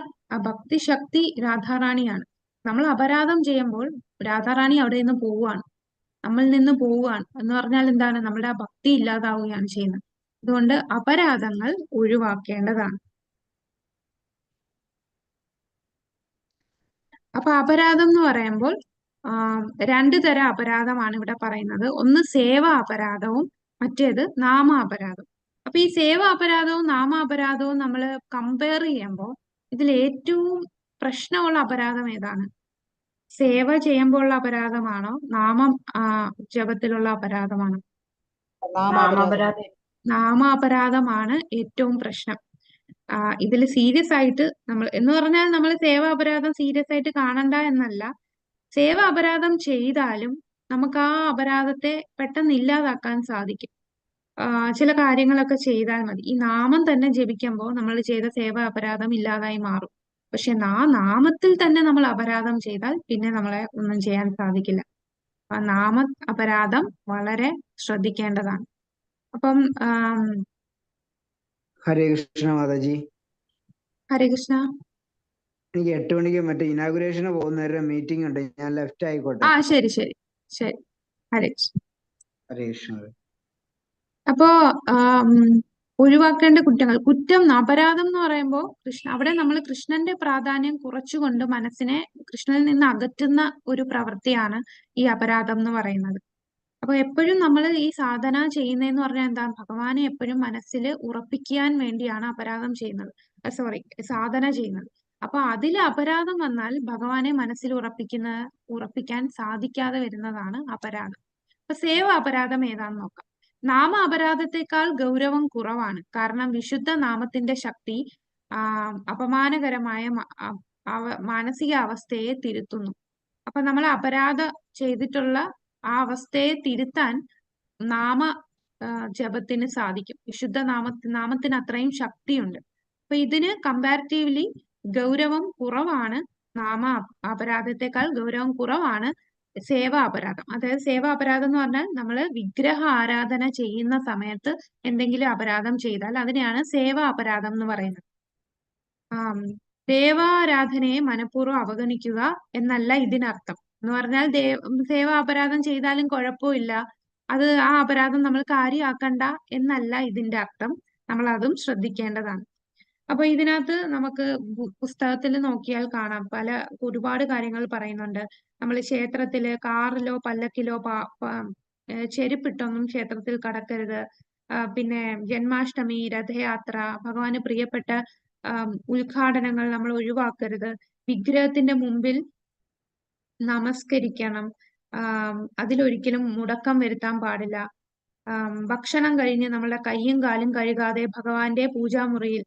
ഭക്തിശക്തി രാധാറാണിയാണ്. നമ്മൾ അപരാധം ചെയ്യുമ്പോൾ രാധാറാണി അവിടെ നിന്ന് പോവുകയാണ്, നമ്മളിൽ നിന്ന് പോവുകയാണ് എന്ന് പറഞ്ഞാൽ എന്താണ്? നമ്മുടെ ആ ഭക്തി ഇല്ലാതാവുകയാണ് ചെയ്യുന്നത്. അതുകൊണ്ട് അപരാധങ്ങൾ ഒഴിവാക്കേണ്ടതാണ്. അപ്പൊ അപരാധം എന്ന് പറയുമ്പോൾ രണ്ട് തരം അപരാധമാണ് ഇവിടെ പറയുന്നത്. ഒന്ന് സേവാ അപരാധവും മറ്റേത് നാമാപരാധം. അപ്പൊ ഈ സേവാ അപരാധവും നാമാപരാധവും നമ്മൾ കമ്പയർ ചെയ്യുമ്പോൾ ഇതിൽ ഏറ്റവും പ്രശ്നമുള്ള അപരാധം ഏതാണ്? സേവ ചെയ്യുമ്പോഴുള്ള അപരാധമാണോ നാമം ജപത്തിലുള്ള അപരാധമാണോ? നാമാപരാധം. നാമാപരാധമാണ് ഏറ്റവും പ്രശ്നം. ഇതിൽ സീരിയസ് ആയിട്ട് നമ്മൾ എന്ന് പറഞ്ഞാൽ നമ്മൾ സേവാ അപരാധം സീരിയസ് ആയിട്ട് കാണണ്ട എന്നല്ല. സേവ അപരാധം ചെയ്താലും നമുക്ക് ആ അപരാധത്തെ പെട്ടെന്ന് ഇല്ലാതാക്കാൻ സാധിക്കും. ചില കാര്യങ്ങളൊക്കെ ചെയ്താൽ മതി. ഈ നാമം തന്നെ ജപിക്കുമ്പോൾ നമ്മൾ ചെയ്ത സേവ അപരാധം ഇല്ലാതായി മാറും. പക്ഷെ നാമത്തിൽ തന്നെ നമ്മൾ അപരാധം ചെയ്താൽ പിന്നെ നമ്മളെ ഒന്നും ചെയ്യാൻ സാധിക്കില്ല. നാമ അപരാധം വളരെ ശ്രദ്ധിക്കേണ്ടതാണ്. അപ്പം ഹരേ കൃഷ്ണ മാതാജി. ഹരേ കൃഷ്ണ. എനിക്ക് 8 മണിക്ക് മറ്റേ ഇനാഗുറേഷന് പോകുന്നവരുടെ മീറ്റിംഗ് ഉണ്ട്. ഞാൻ ലെഫ്റ്റ് ആയിക്കോട്ടെ. ശരി ശരി ശരി. ഹരേ കൃഷ്ണ. ഹരേ കൃഷ്ണ. അപ്പോ ഒഴിവാക്കേണ്ട കുറ്റം അപരാധം എന്ന് പറയുമ്പോൾ അവിടെ നമ്മൾ കൃഷ്ണന്റെ പ്രാധാന്യം കുറച്ചുകൊണ്ട് മനസ്സിനെ കൃഷ്ണനിൽ നിന്ന് അകറ്റുന്ന ഒരു പ്രവൃത്തിയാണ് ഈ അപരാധം എന്ന് പറയുന്നത്. അപ്പൊ എപ്പോഴും നമ്മൾ ഈ സാധന ചെയ്യുന്നതെന്ന് പറഞ്ഞാൽ എന്താ? ഭഗവാനെ എപ്പോഴും മനസ്സിൽ ഉറപ്പിക്കാൻ വേണ്ടിയാണ് അപരാധം ചെയ്യുന്നത്. സാധന ചെയ്യുന്നത്. അപ്പൊ അതിൽ അപരാധം വന്നാൽ ഭഗവാനെ മനസ്സിൽ ഉറപ്പിക്കാൻ സാധിക്കാതെ വരുന്നതാണ് അപരാധം. അപ്പൊ സേവ അപരാധം ഏതാന്ന് നോക്കാം. നാമ അപരാധത്തെക്കാൾ ഗൗരവം കുറവാണ്. കാരണം വിശുദ്ധ നാമത്തിന്റെ ശക്തി അപമാനകരമായ മാനസിക അവസ്ഥയെ തിരുത്തുന്നു. അപ്പൊ നമ്മൾ അപരാധം ചെയ്തിട്ടുള്ള ആ അവസ്ഥയെ തിരുത്താൻ നാമ ജപത്തിന് സാധിക്കും. വിശുദ്ധ നാമത്തിന് അത്രയും ശക്തിയുണ്ട്. അപ്പൊ ഇതിന് കമ്പാരിറ്റീവ്ലി ഗൗരവം കുറവാണ്. നാമ അപരാധത്തെക്കാൾ ഗൗരവം കുറവാണ് സേവാ അപരാധം. അതായത് സേവാ അപരാധം എന്ന് പറഞ്ഞാൽ നമ്മൾ വിഗ്രഹ ആരാധന ചെയ്യുന്ന സമയത്ത് എന്തെങ്കിലും അപരാധം ചെയ്താൽ അതിനെയാണ് സേവാ അപരാധം എന്ന് പറയുന്നത്. ദേവാരാധനയെ മനഃപൂർവ്വം അവഗണിക്കുക എന്നല്ല ഇതിനർത്ഥം. എന്ന് പറഞ്ഞാൽ സേവാ അപരാധം ചെയ്താലും കുഴപ്പമില്ല, അത് ആ അപരാധം നമ്മൾ കാര്യമാക്കണ്ട എന്നല്ല ഇതിന്റെ അർത്ഥം. നമ്മൾ അതും ശ്രദ്ധിക്കേണ്ടതാണ്. അപ്പൊ ഇതിനകത്ത് നമുക്ക് പുസ്തകത്തിൽ നോക്കിയാൽ കാണാം ഒരുപാട് കാര്യങ്ങൾ പറയുന്നുണ്ട്. നമ്മൾ ക്ഷേത്രത്തില് കാറിലോ പല്ലക്കിലോ ചെരുപ്പിട്ടൊന്നും ക്ഷേത്രത്തിൽ കടക്കരുത്. പിന്നെ ജന്മാഷ്ടമി, രഥയാത്ര, ഭഗവാന് പ്രിയപ്പെട്ട ഉദ്ഘാടനങ്ങൾ നമ്മൾ ഒഴിവാക്കരുത്. വിഗ്രഹത്തിന്റെ മുമ്പിൽ നമസ്കരിക്കണം. അതിലൊരിക്കലും മുടക്കം വരുത്താൻ പാടില്ല. ഭക്ഷണം കഴിഞ്ഞ് നമ്മളുടെ കയ്യും കാലും കഴുകാതെ ഭഗവാന്റെ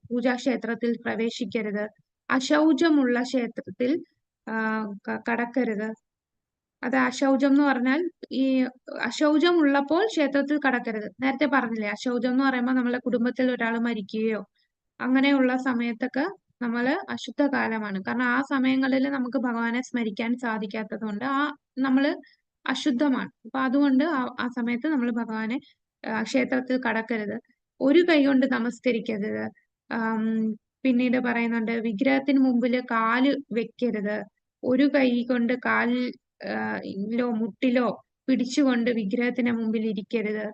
പൂജാക്ഷേത്രത്തിൽ പ്രവേശിക്കരുത്. അശൗചമുള്ള ക്ഷേത്രത്തിൽ കടക്കരുത്. അത് അശൗചം എന്ന് പറഞ്ഞാൽ ഈ അശൗചം ഉള്ളപ്പോൾ ക്ഷേത്രത്തിൽ കടക്കരുത്. നേരത്തെ പറഞ്ഞില്ലേ, അശൗചം എന്ന് പറയുമ്പോൾ നമ്മളെ കുടുംബത്തിൽ ഒരാൾ മരിക്കുകയോ അങ്ങനെയുള്ള സമയത്തൊക്കെ നമ്മള് അശുദ്ധ കാലമാണ്. കാരണം ആ സമയങ്ങളിൽ നമുക്ക് ഭഗവാനെ സ്മരിക്കാൻ സാധിക്കാത്തത് കൊണ്ട് നമ്മള് അശുദ്ധമാണ്. അപ്പൊ അതുകൊണ്ട് ആ സമയത്ത് നമ്മൾ ഭഗവാനെ ക്ഷേത്രത്തിൽ കടക്കരുത്. ഒരു കൈ കൊണ്ട് നമസ്കരിക്കരുത്. പിന്നീട് പറയുന്നുണ്ട് വിഗ്രഹത്തിന് മുമ്പില് കാല് വെക്കരുത്. ഒരു കൈ കൊണ്ട് കാലിലോ മുട്ടിലോ പിടിച്ചുകൊണ്ട് വിഗ്രഹത്തിന് മുമ്പിൽ ഇരിക്കരുത്.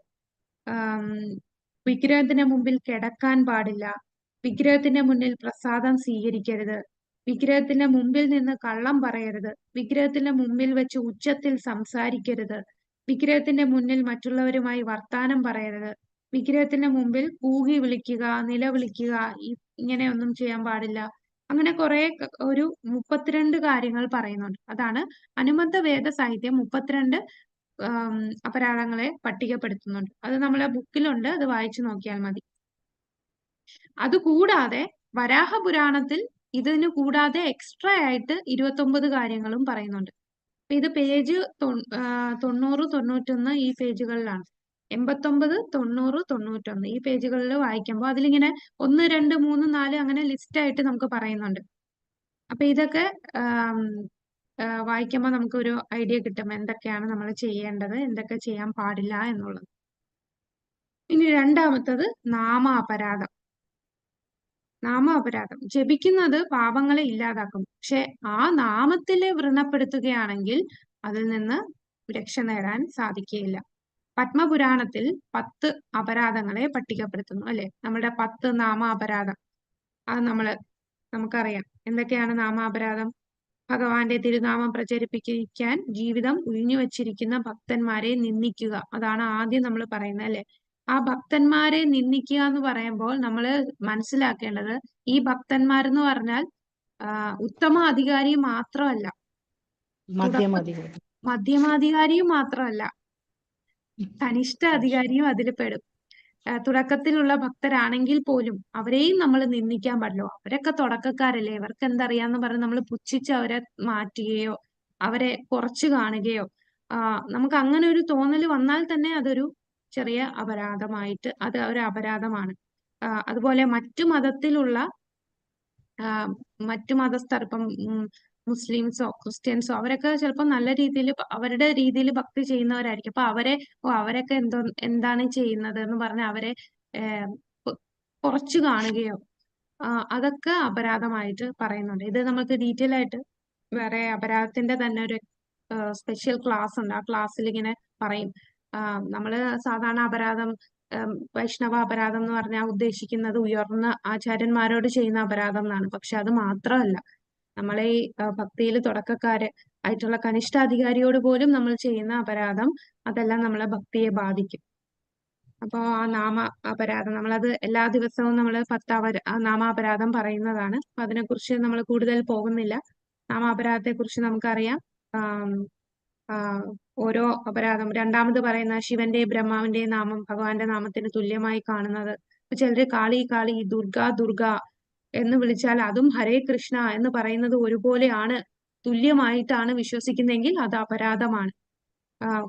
വിഗ്രഹത്തിന് മുമ്പിൽ കിടക്കാൻ പാടില്ല. വിഗ്രഹത്തിന്റെ മുന്നിൽ പ്രസാദം സ്വീകരിക്കരുത്. വിഗ്രഹത്തിന്റെ മുമ്പിൽ നിന്ന് കള്ളം പറയരുത്. വിഗ്രഹത്തിന്റെ മുമ്പിൽ വെച്ച് ഉച്ചത്തിൽ സംസാരിക്കരുത്. വിഗ്രഹത്തിന്റെ മുന്നിൽ മറ്റുള്ളവരുമായി വർത്താനം പറയരുത്. വിഗ്രഹത്തിന്റെ മുമ്പിൽ കൂകി വിളിക്കുക, നിലവിളിക്കുക, ഇങ്ങനെയൊന്നും ചെയ്യാൻ പാടില്ല. അങ്ങനെ ഒരു 32 കാര്യങ്ങൾ പറയുന്നുണ്ട്. അതാണ് അനുബന്ധ വേദ സാഹിത്യം 32 അപരാധങ്ങളെ പട്ടികപ്പെടുത്തുന്നുണ്ട്. അത് നമ്മളെ ബുക്കിലുണ്ട്, അത് വായിച്ചു നോക്കിയാൽ മതി. അതുകൂടാതെ വരാഹ പുരാണത്തിൽ ഇതിന് കൂടാതെ എക്സ്ട്രാ ആയിട്ട് 29 കാര്യങ്ങളും പറയുന്നുണ്ട്. ഇത് പേജ് 90, 91 ഈ പേജുകളിലാണ്. 89, 90, 91 ഈ പേജുകളിൽ വായിക്കുമ്പോൾ അതിലിങ്ങനെ 1, 2, 3, 4 അങ്ങനെ ലിസ്റ്റ് ആയിട്ട് നമുക്ക് പറയുന്നുണ്ട്. അപ്പൊ ഇതൊക്കെ വായിക്കുമ്പോൾ നമുക്ക് ഒരു ഐഡിയ കിട്ടും എന്തൊക്കെയാണ് നമ്മൾ ചെയ്യേണ്ടത്, എന്തൊക്കെ ചെയ്യാൻ പാടില്ല എന്നുള്ളത്. ഇനി രണ്ടാമത്തത് നാമാപരാധം. നാമാപരാധം ജപിക്കുന്നത് പാപങ്ങളെ ഇല്ലാതാക്കും. പക്ഷെ ആ നാമത്തിലെ വ്രണപ്പെടുത്തുകയാണെങ്കിൽ അതിൽ നിന്ന് രക്ഷ നേടാൻ സാധിക്കുകയില്ല. പത്മപുരാണത്തിൽ 10 അപരാധങ്ങളെ പട്ടികപ്പെടുത്തുന്നു അല്ലെ? നമ്മുടെ 10 നാമാപരാധം. അത് നമുക്കറിയാം എന്തൊക്കെയാണ് നാമാപരാധം. ഭഗവാന്റെ തിരുനാമം പ്രചരിപ്പിക്കാൻ ജീവിതം ഉഴിഞ്ഞു വച്ചിരിക്കുന്ന ഭക്തന്മാരെ നിന്ദിക്കുക. അതാണ് ആദ്യം നമ്മൾ പറയുന്നത് അല്ലെ. ആ ഭക്തന്മാരെ നിന്ദിക്കുക എന്ന് പറയുമ്പോൾ നമ്മൾ മനസ്സിലാക്കേണ്ടത് ഈ ഭക്തന്മാരെന്ന് പറഞ്ഞാൽ ഉത്തമ അധികാരി മാത്രമല്ല, മധ്യമാധികാരിയും മാത്രമല്ല, കനിഷ്ഠ അധികാരിയും അതിൽ പെടും. തുടക്കത്തിലുള്ള ഭക്തരാണെങ്കിൽ പോലും അവരെയും നമ്മൾ നിന്ദിക്കാൻ പാടില്ല. അവരൊക്കെ തുടക്കക്കാരല്ലേ, ഇവർക്ക് എന്തറിയാന്ന് പറഞ്ഞ് നമ്മൾ പുച്ഛിച്ച് അവരെ മാറ്റുകയോ അവരെ കുറച്ചു കാണുകയോ നമുക്ക് അങ്ങനെ ഒരു തോന്നൽ വന്നാൽ തന്നെ അതൊരു ചെറിയ അപരാധമായിട്ട് അത് ഒരു അപരാധമാണ്. അതുപോലെ മറ്റു മതസ്ഥർ ഇപ്പം മുസ്ലിംസോ ക്രിസ്ത്യൻസോ അവരൊക്കെ ചിലപ്പോൾ നല്ല രീതിയിൽ അവരുടെ രീതിയിൽ ഭക്തി ചെയ്യുന്നവരായിരിക്കും. അപ്പൊ അവരൊക്കെ എന്താണ് ചെയ്യുന്നത് എന്ന് പറഞ്ഞ് അവരെ കുറച്ചു കാണുകയോ അതൊക്കെ അപരാധമായിട്ട് പറയുന്നുണ്ട്. ഇത് നമുക്ക് ഡീറ്റെയിൽ ആയിട്ട് വേറെ അപരാധത്തിന്റെ തന്നെ ഒരു സ്പെഷ്യൽ ക്ലാസ് ഉണ്ട്. ആ ക്ലാസ്സിൽ ഇങ്ങനെ പറയും. നമ്മള് സാധാരണ അപരാധം വൈഷ്ണവ അപരാധം എന്ന് പറഞ്ഞാൽ ഉദ്ദേശിക്കുന്നത് ഉയർന്ന ആചാര്യന്മാരോട് ചെയ്യുന്ന അപരാധം എന്നാണ്. പക്ഷെ അത് മാത്രമല്ല, നമ്മളെ ഈ ഭക്തിയിൽ തുടക്കക്കാര് ആയിട്ടുള്ള കനിഷ്ഠാധികാരിയോട് പോലും നമ്മൾ ചെയ്യുന്ന അപരാധം അതെല്ലാം നമ്മളെ ഭക്തിയെ ബാധിക്കും. അപ്പോ ആ നാമ അപരാധം നമ്മളത് എല്ലാ ദിവസവും നമ്മൾ 10 നാമാപരാധം പറയുന്നതാണ്. അപ്പൊ അതിനെക്കുറിച്ച് നമ്മൾ കൂടുതൽ പോകുന്നില്ല. നാമാപരാധത്തെ കുറിച്ച് നമുക്കറിയാം. ഓരോ അപരാധം രണ്ടാമത് പറയുന്ന ശിവന്റെ ബ്രഹ്മാവിന്റെ നാമം ഭഗവാന്റെ നാമത്തിന് തുല്യമായി കാണുന്നത്. ചിലര് കാളി കാളി ദുർഗ ദുർഗ എന്ന് വിളിച്ചാൽ അതും ഹരേ കൃഷ്ണ എന്ന് പറയുന്നത് ഒരുപോലെയാണ്, തുല്യമായിട്ടാണ് വിശ്വസിക്കുന്നതെങ്കിൽ അത് അപരാധമാണ്.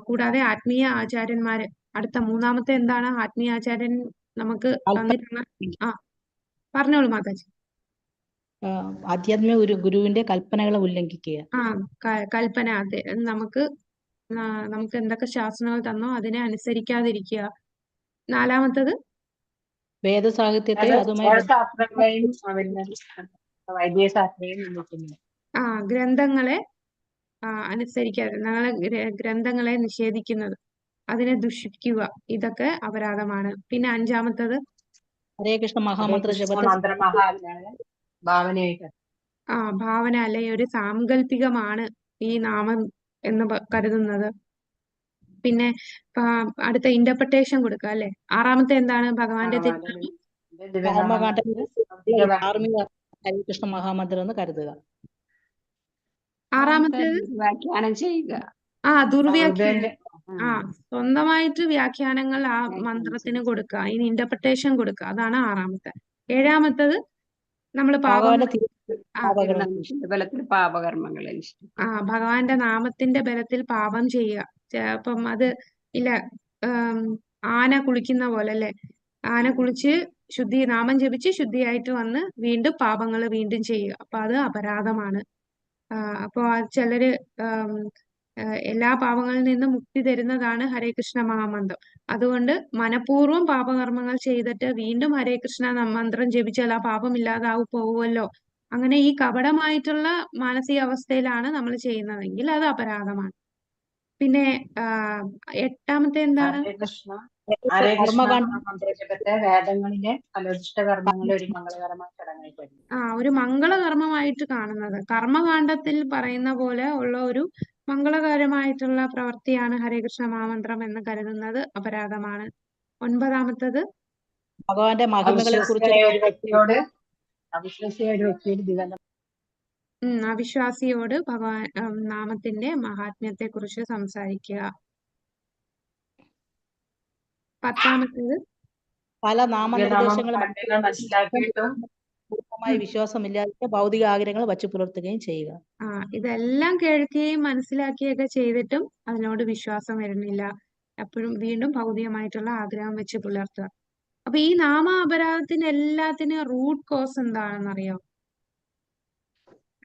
കൂടാതെ ആത്മീയ ആചാര്യന്മാര് അടുത്ത മൂന്നാമത്തെ എന്താണ്? ആത്മീയ ആചാര്യൻ നമുക്ക് തന്നിട്ടുള്ള പറഞ്ഞോളൂ മാതാജി. ആധ്യാത്മിക ഗുരുവിന്റെ കൽപ്പനകളെ ഉല്ലംഘിക്കുക. കൽപ്പന അതെ, നമുക്ക് എന്തൊക്കെ ശാസനകൾ തന്നോ അതിനെ അനുസരിക്കാതിരിക്കുക. നാലാമത്തത് വേദസാഹിത്യത്തെ ഗ്രന്ഥങ്ങളെ അനുസരിക്കാതെ ഗ്രന്ഥങ്ങളെ നിഷേധിക്കുന്നത്, അതിനെ ദുഷിക്കുക, ഇതൊക്കെ അപരാധമാണ്. പിന്നെ അഞ്ചാമത്തത് ഹരേ കൃഷ്ണ മഹാമന്ത്ര ജപത്തെ ഭാവന അല്ലെ ഒരു സാങ്കല്പികമാണ് ഈ നാമം എന്ന് കരുതുന്നത്. പിന്നെ അടുത്ത ഇന്റർപ്രിട്ടേഷൻ കൊടുക്കുക അല്ലെ. ആറാമത്തെ എന്താണ്? ഭഗവാന്റെ ഹരേ കൃഷ്ണ മഹാമന്ത്രം എന്ന് കരുതുക. ആറാമത്തേത് വ്യാഖ്യാനം ചെയ്യുക. ദുർവ്യാഖ്യാനം. സ്വന്തമായിട്ട് വ്യാഖ്യാനങ്ങൾ ആ മന്ത്രത്തിന് കൊടുക്കുക, അതിന് ഇന്റർപ്രിട്ടേഷൻ കൊടുക്കുക. അതാണ് ആറാമത്തെ. ഏഴാമത്തത് നമ്മൾ പാപകർമ്മങ്ങൾ ഭഗവാന്റെ നാമത്തിന്റെ ബലത്തിൽ പാപം ചെയ്യുക. അപ്പം അത് ഇല്ല, ആന കുളിക്കുന്ന പോലെ അല്ലെ. ആന കുളിച്ച് നാമം ജപിച്ച് ശുദ്ധിയായിട്ട് വന്ന് വീണ്ടും പാപങ്ങൾ വീണ്ടും ചെയ്യുക. അപ്പൊ അത് അപരാധമാണ്. അപ്പൊ ചിലര് എല്ലാ പാപങ്ങളിൽ നിന്നും മുക്തി തരുന്നതാണ് ഹരേ കൃഷ്ണ മഹാമന്ത്രം. അതുകൊണ്ട് മനഃപൂർവ്വം പാപകർമ്മങ്ങൾ ചെയ്തിട്ട് വീണ്ടും ഹരേ കൃഷ്ണ മന്ത്രം ജപിച്ചാൽ ആ പാപം പോവുമല്ലോ. അങ്ങനെ ഈ കപടമായിട്ടുള്ള മാനസികാവസ്ഥയിലാണ് നമ്മൾ ചെയ്യുന്നതെങ്കിൽ അത് അപരാധമാണ്. പിന്നെ എട്ടാമത്തെ എന്താണ്? വേദങ്ങളിലെ ഫലോദിഷ്ട കർമ്മങ്ങളെ ഒരു മംഗളകരമായ ചടങ്ങായിട്ട് ഒരു മംഗളകർമ്മമായിട്ട് കാണുന്നത്. കർമ്മകാണ്ഡത്തിൽ പറയുന്ന പോലെ ഉള്ള ഒരു മംഗളകരമായിട്ടുള്ള പ്രവൃത്തിയാണ് ഹരേ കൃഷ്ണ മഹാമന്ത്രം എന്ന് കരുതുന്നത് അപരാധമാണ്. ഒൻപതാമത്തത് ഭഗവാന്റെ മഹിമകളെ കുറിച്ച് അവിശ്വാസിയോട് ഭഗവാൻ നാമത്തിന്റെ മഹാത്മ്യത്തെ കുറിച്ച് സംസാരിക്കുക. പത്താമത്തേത് പല നാമനിർദ്ദേശങ്ങളും പൂർണ്ണമായി വിശ്വാസമില്ലാതെ ഭൗതിക ആഗ്രഹങ്ങൾ വച്ചു പുലർത്തുകയും ചെയ്യുക. ഇതെല്ലാം കേൾക്കുകയും മനസ്സിലാക്കുകയൊക്കെ ചെയ്തിട്ടും അതിനോട് വിശ്വാസം വരുന്നില്ല. എപ്പോഴും വീണ്ടും ഭൗതികമായിട്ടുള്ള ആഗ്രഹം വെച്ച് പുലർത്തുക. അപ്പൊ ഈ നാമ അപരാധത്തിന് എല്ലാത്തിനും റൂട്ട് കോസ് എന്താണെന്നറിയോ?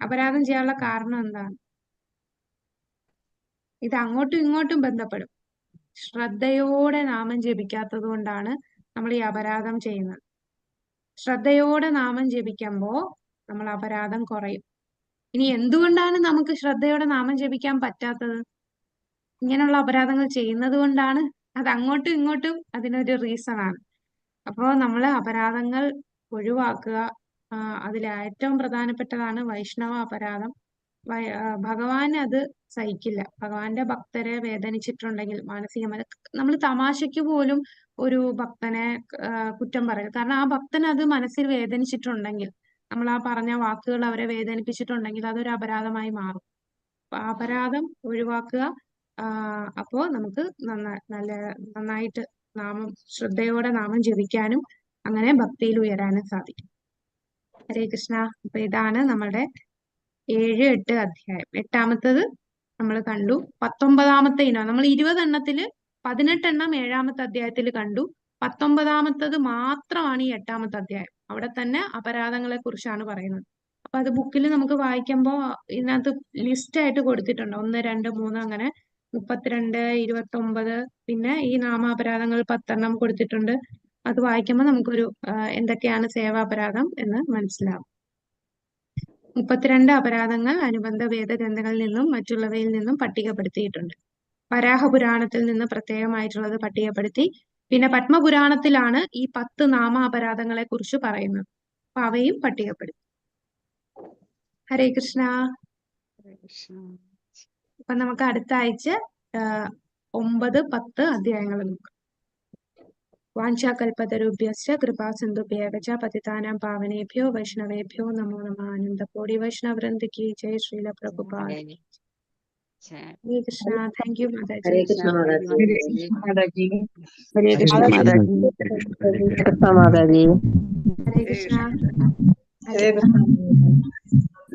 അപരാധം ചെയ്യാനുള്ള കാരണം എന്താണ്? ഇത് അങ്ങോട്ടും ഇങ്ങോട്ടും ബന്ധപ്പെടും. ശ്രദ്ധയോടെ നാമം ജപിക്കാത്തത് കൊണ്ടാണ് നമ്മൾ ഈ അപരാധം ചെയ്യുന്നത്. ശ്രദ്ധയോടെ നാമം ജപിക്കുമ്പോ നമ്മൾ അപരാധം കുറയും. ഇനി എന്തുകൊണ്ടാണ് നമുക്ക് ശ്രദ്ധയോടെ നാമം ജപിക്കാൻ പറ്റാത്തത്? ഇങ്ങനെയുള്ള അപരാധങ്ങൾ ചെയ്യുന്നത് കൊണ്ടാണ്. അത് അങ്ങോട്ടും ഇങ്ങോട്ടും അതിനൊരു റീസൺ ആണ്. അപ്പോ നമ്മൾ അപരാധങ്ങൾ ഒഴിവാക്കുക. അതിൽ ഏറ്റവും പ്രധാനപ്പെട്ടതാണ് വൈഷ്ണവ അപരാധം. ഭഗവാൻ അത് സഹിക്കില്ല. ഭഗവാന്റെ ഭക്തരെ വേദനിച്ചിട്ടുണ്ടെങ്കിൽ മാനസികമായി നമ്മൾ തമാശയ്ക്ക് പോലും ഒരു ഭക്തനെ കുറ്റം പറയും. കാരണം ആ ഭക്തൻ അത് മനസ്സിൽ വേദനിച്ചിട്ടുണ്ടെങ്കിൽ, നമ്മൾ ആ പറഞ്ഞ വാക്കുകൾ അവരെ വേദനിപ്പിച്ചിട്ടുണ്ടെങ്കിൽ അതൊരു അപരാധമായി മാറും. അപ്പൊ ആ അപരാധം ഒഴിവാക്കുക. അപ്പോ നമുക്ക് നന്നായിട്ട് ശ്രദ്ധയോടെ നാമം ജപിക്കാനും അങ്ങനെ ഭക്തിയിൽ ഉയരാനും സാധിക്കും. ഹരേ കൃഷ്ണ. അപ്പൊ ഇതാണ് നമ്മുടെ 7, 8 അധ്യായം. 8ാമത്തത് നമ്മൾ കണ്ടു. 19ാമത്തെ ഇനം നമ്മൾ 20 എണ്ണത്തില് 18 എണ്ണം 7ാമത്തെ അധ്യായത്തിൽ കണ്ടു. 19ാമത്തത് മാത്രമാണ് ഈ 8ാമത്തെ അധ്യായം. അവിടെ തന്നെ അപരാധങ്ങളെ കുറിച്ചാണ് പറയുന്നത്. അപ്പൊ അത് ബുക്കിൽ നമുക്ക് വായിക്കുമ്പോൾ ഇതിനകത്ത് ലിസ്റ്റ് ആയിട്ട് കൊടുത്തിട്ടുണ്ട്. 1, 2, 3 അങ്ങനെ 32, 29, പിന്നെ ഈ നാമാപരാധങ്ങൾ 10 എണ്ണം കൊടുത്തിട്ടുണ്ട്. അത് വായിക്കുമ്പോൾ നമുക്കൊരു എന്തൊക്കെയാണ് സേവാപരാധം എന്ന് മനസ്സിലാവും. 32 അപരാധങ്ങൾ അനുബന്ധ വേദഗ്രന്ഥങ്ങളിൽ നിന്നും മറ്റുള്ളവയിൽ നിന്നും പട്ടികപ്പെടുത്തിയിട്ടുണ്ട്. വരാഹപുരാണത്തിൽ നിന്ന് പ്രത്യേകമായിട്ടുള്ളത് പട്ടികപ്പെടുത്തി. പിന്നെ പത്മപുരാണത്തിലാണ് ഈ 10 നാമാപരാധങ്ങളെ കുറിച്ച് പറയുന്നത്. അപ്പൊ അവയും പട്ടികപ്പെടുത്തി. ഹരേ കൃഷ്ണ. അപ്പൊ നമുക്ക് അടുത്ത ആഴ്ച 9, 10 അധ്യായങ്ങൾ നോക്കാം. വാഞ്ചാകൽപതരുഭ്യശ്ച കൃപാസിന്ധുഭ്യഃ ച പതിതാനാം പാവനേഭ്യോ വൈഷ്ണവേഭ്യോ നമോ നമഃ. ആനന്ദകോടി വൈഷ്ണവവൃന്ദ കി ജയ്. ശ്രീല പ്രഭുപാദ്. ഹരേ കൃഷ്ണ. താങ്ക് യു മാതാജി. ഹരേ കൃഷ്ണ മാതാജി. മാതാജി. ഹരേ കൃഷ്ണ മാതാജി. ഹരേ കൃഷ്ണ. ഹരേ കൃഷ്ണ.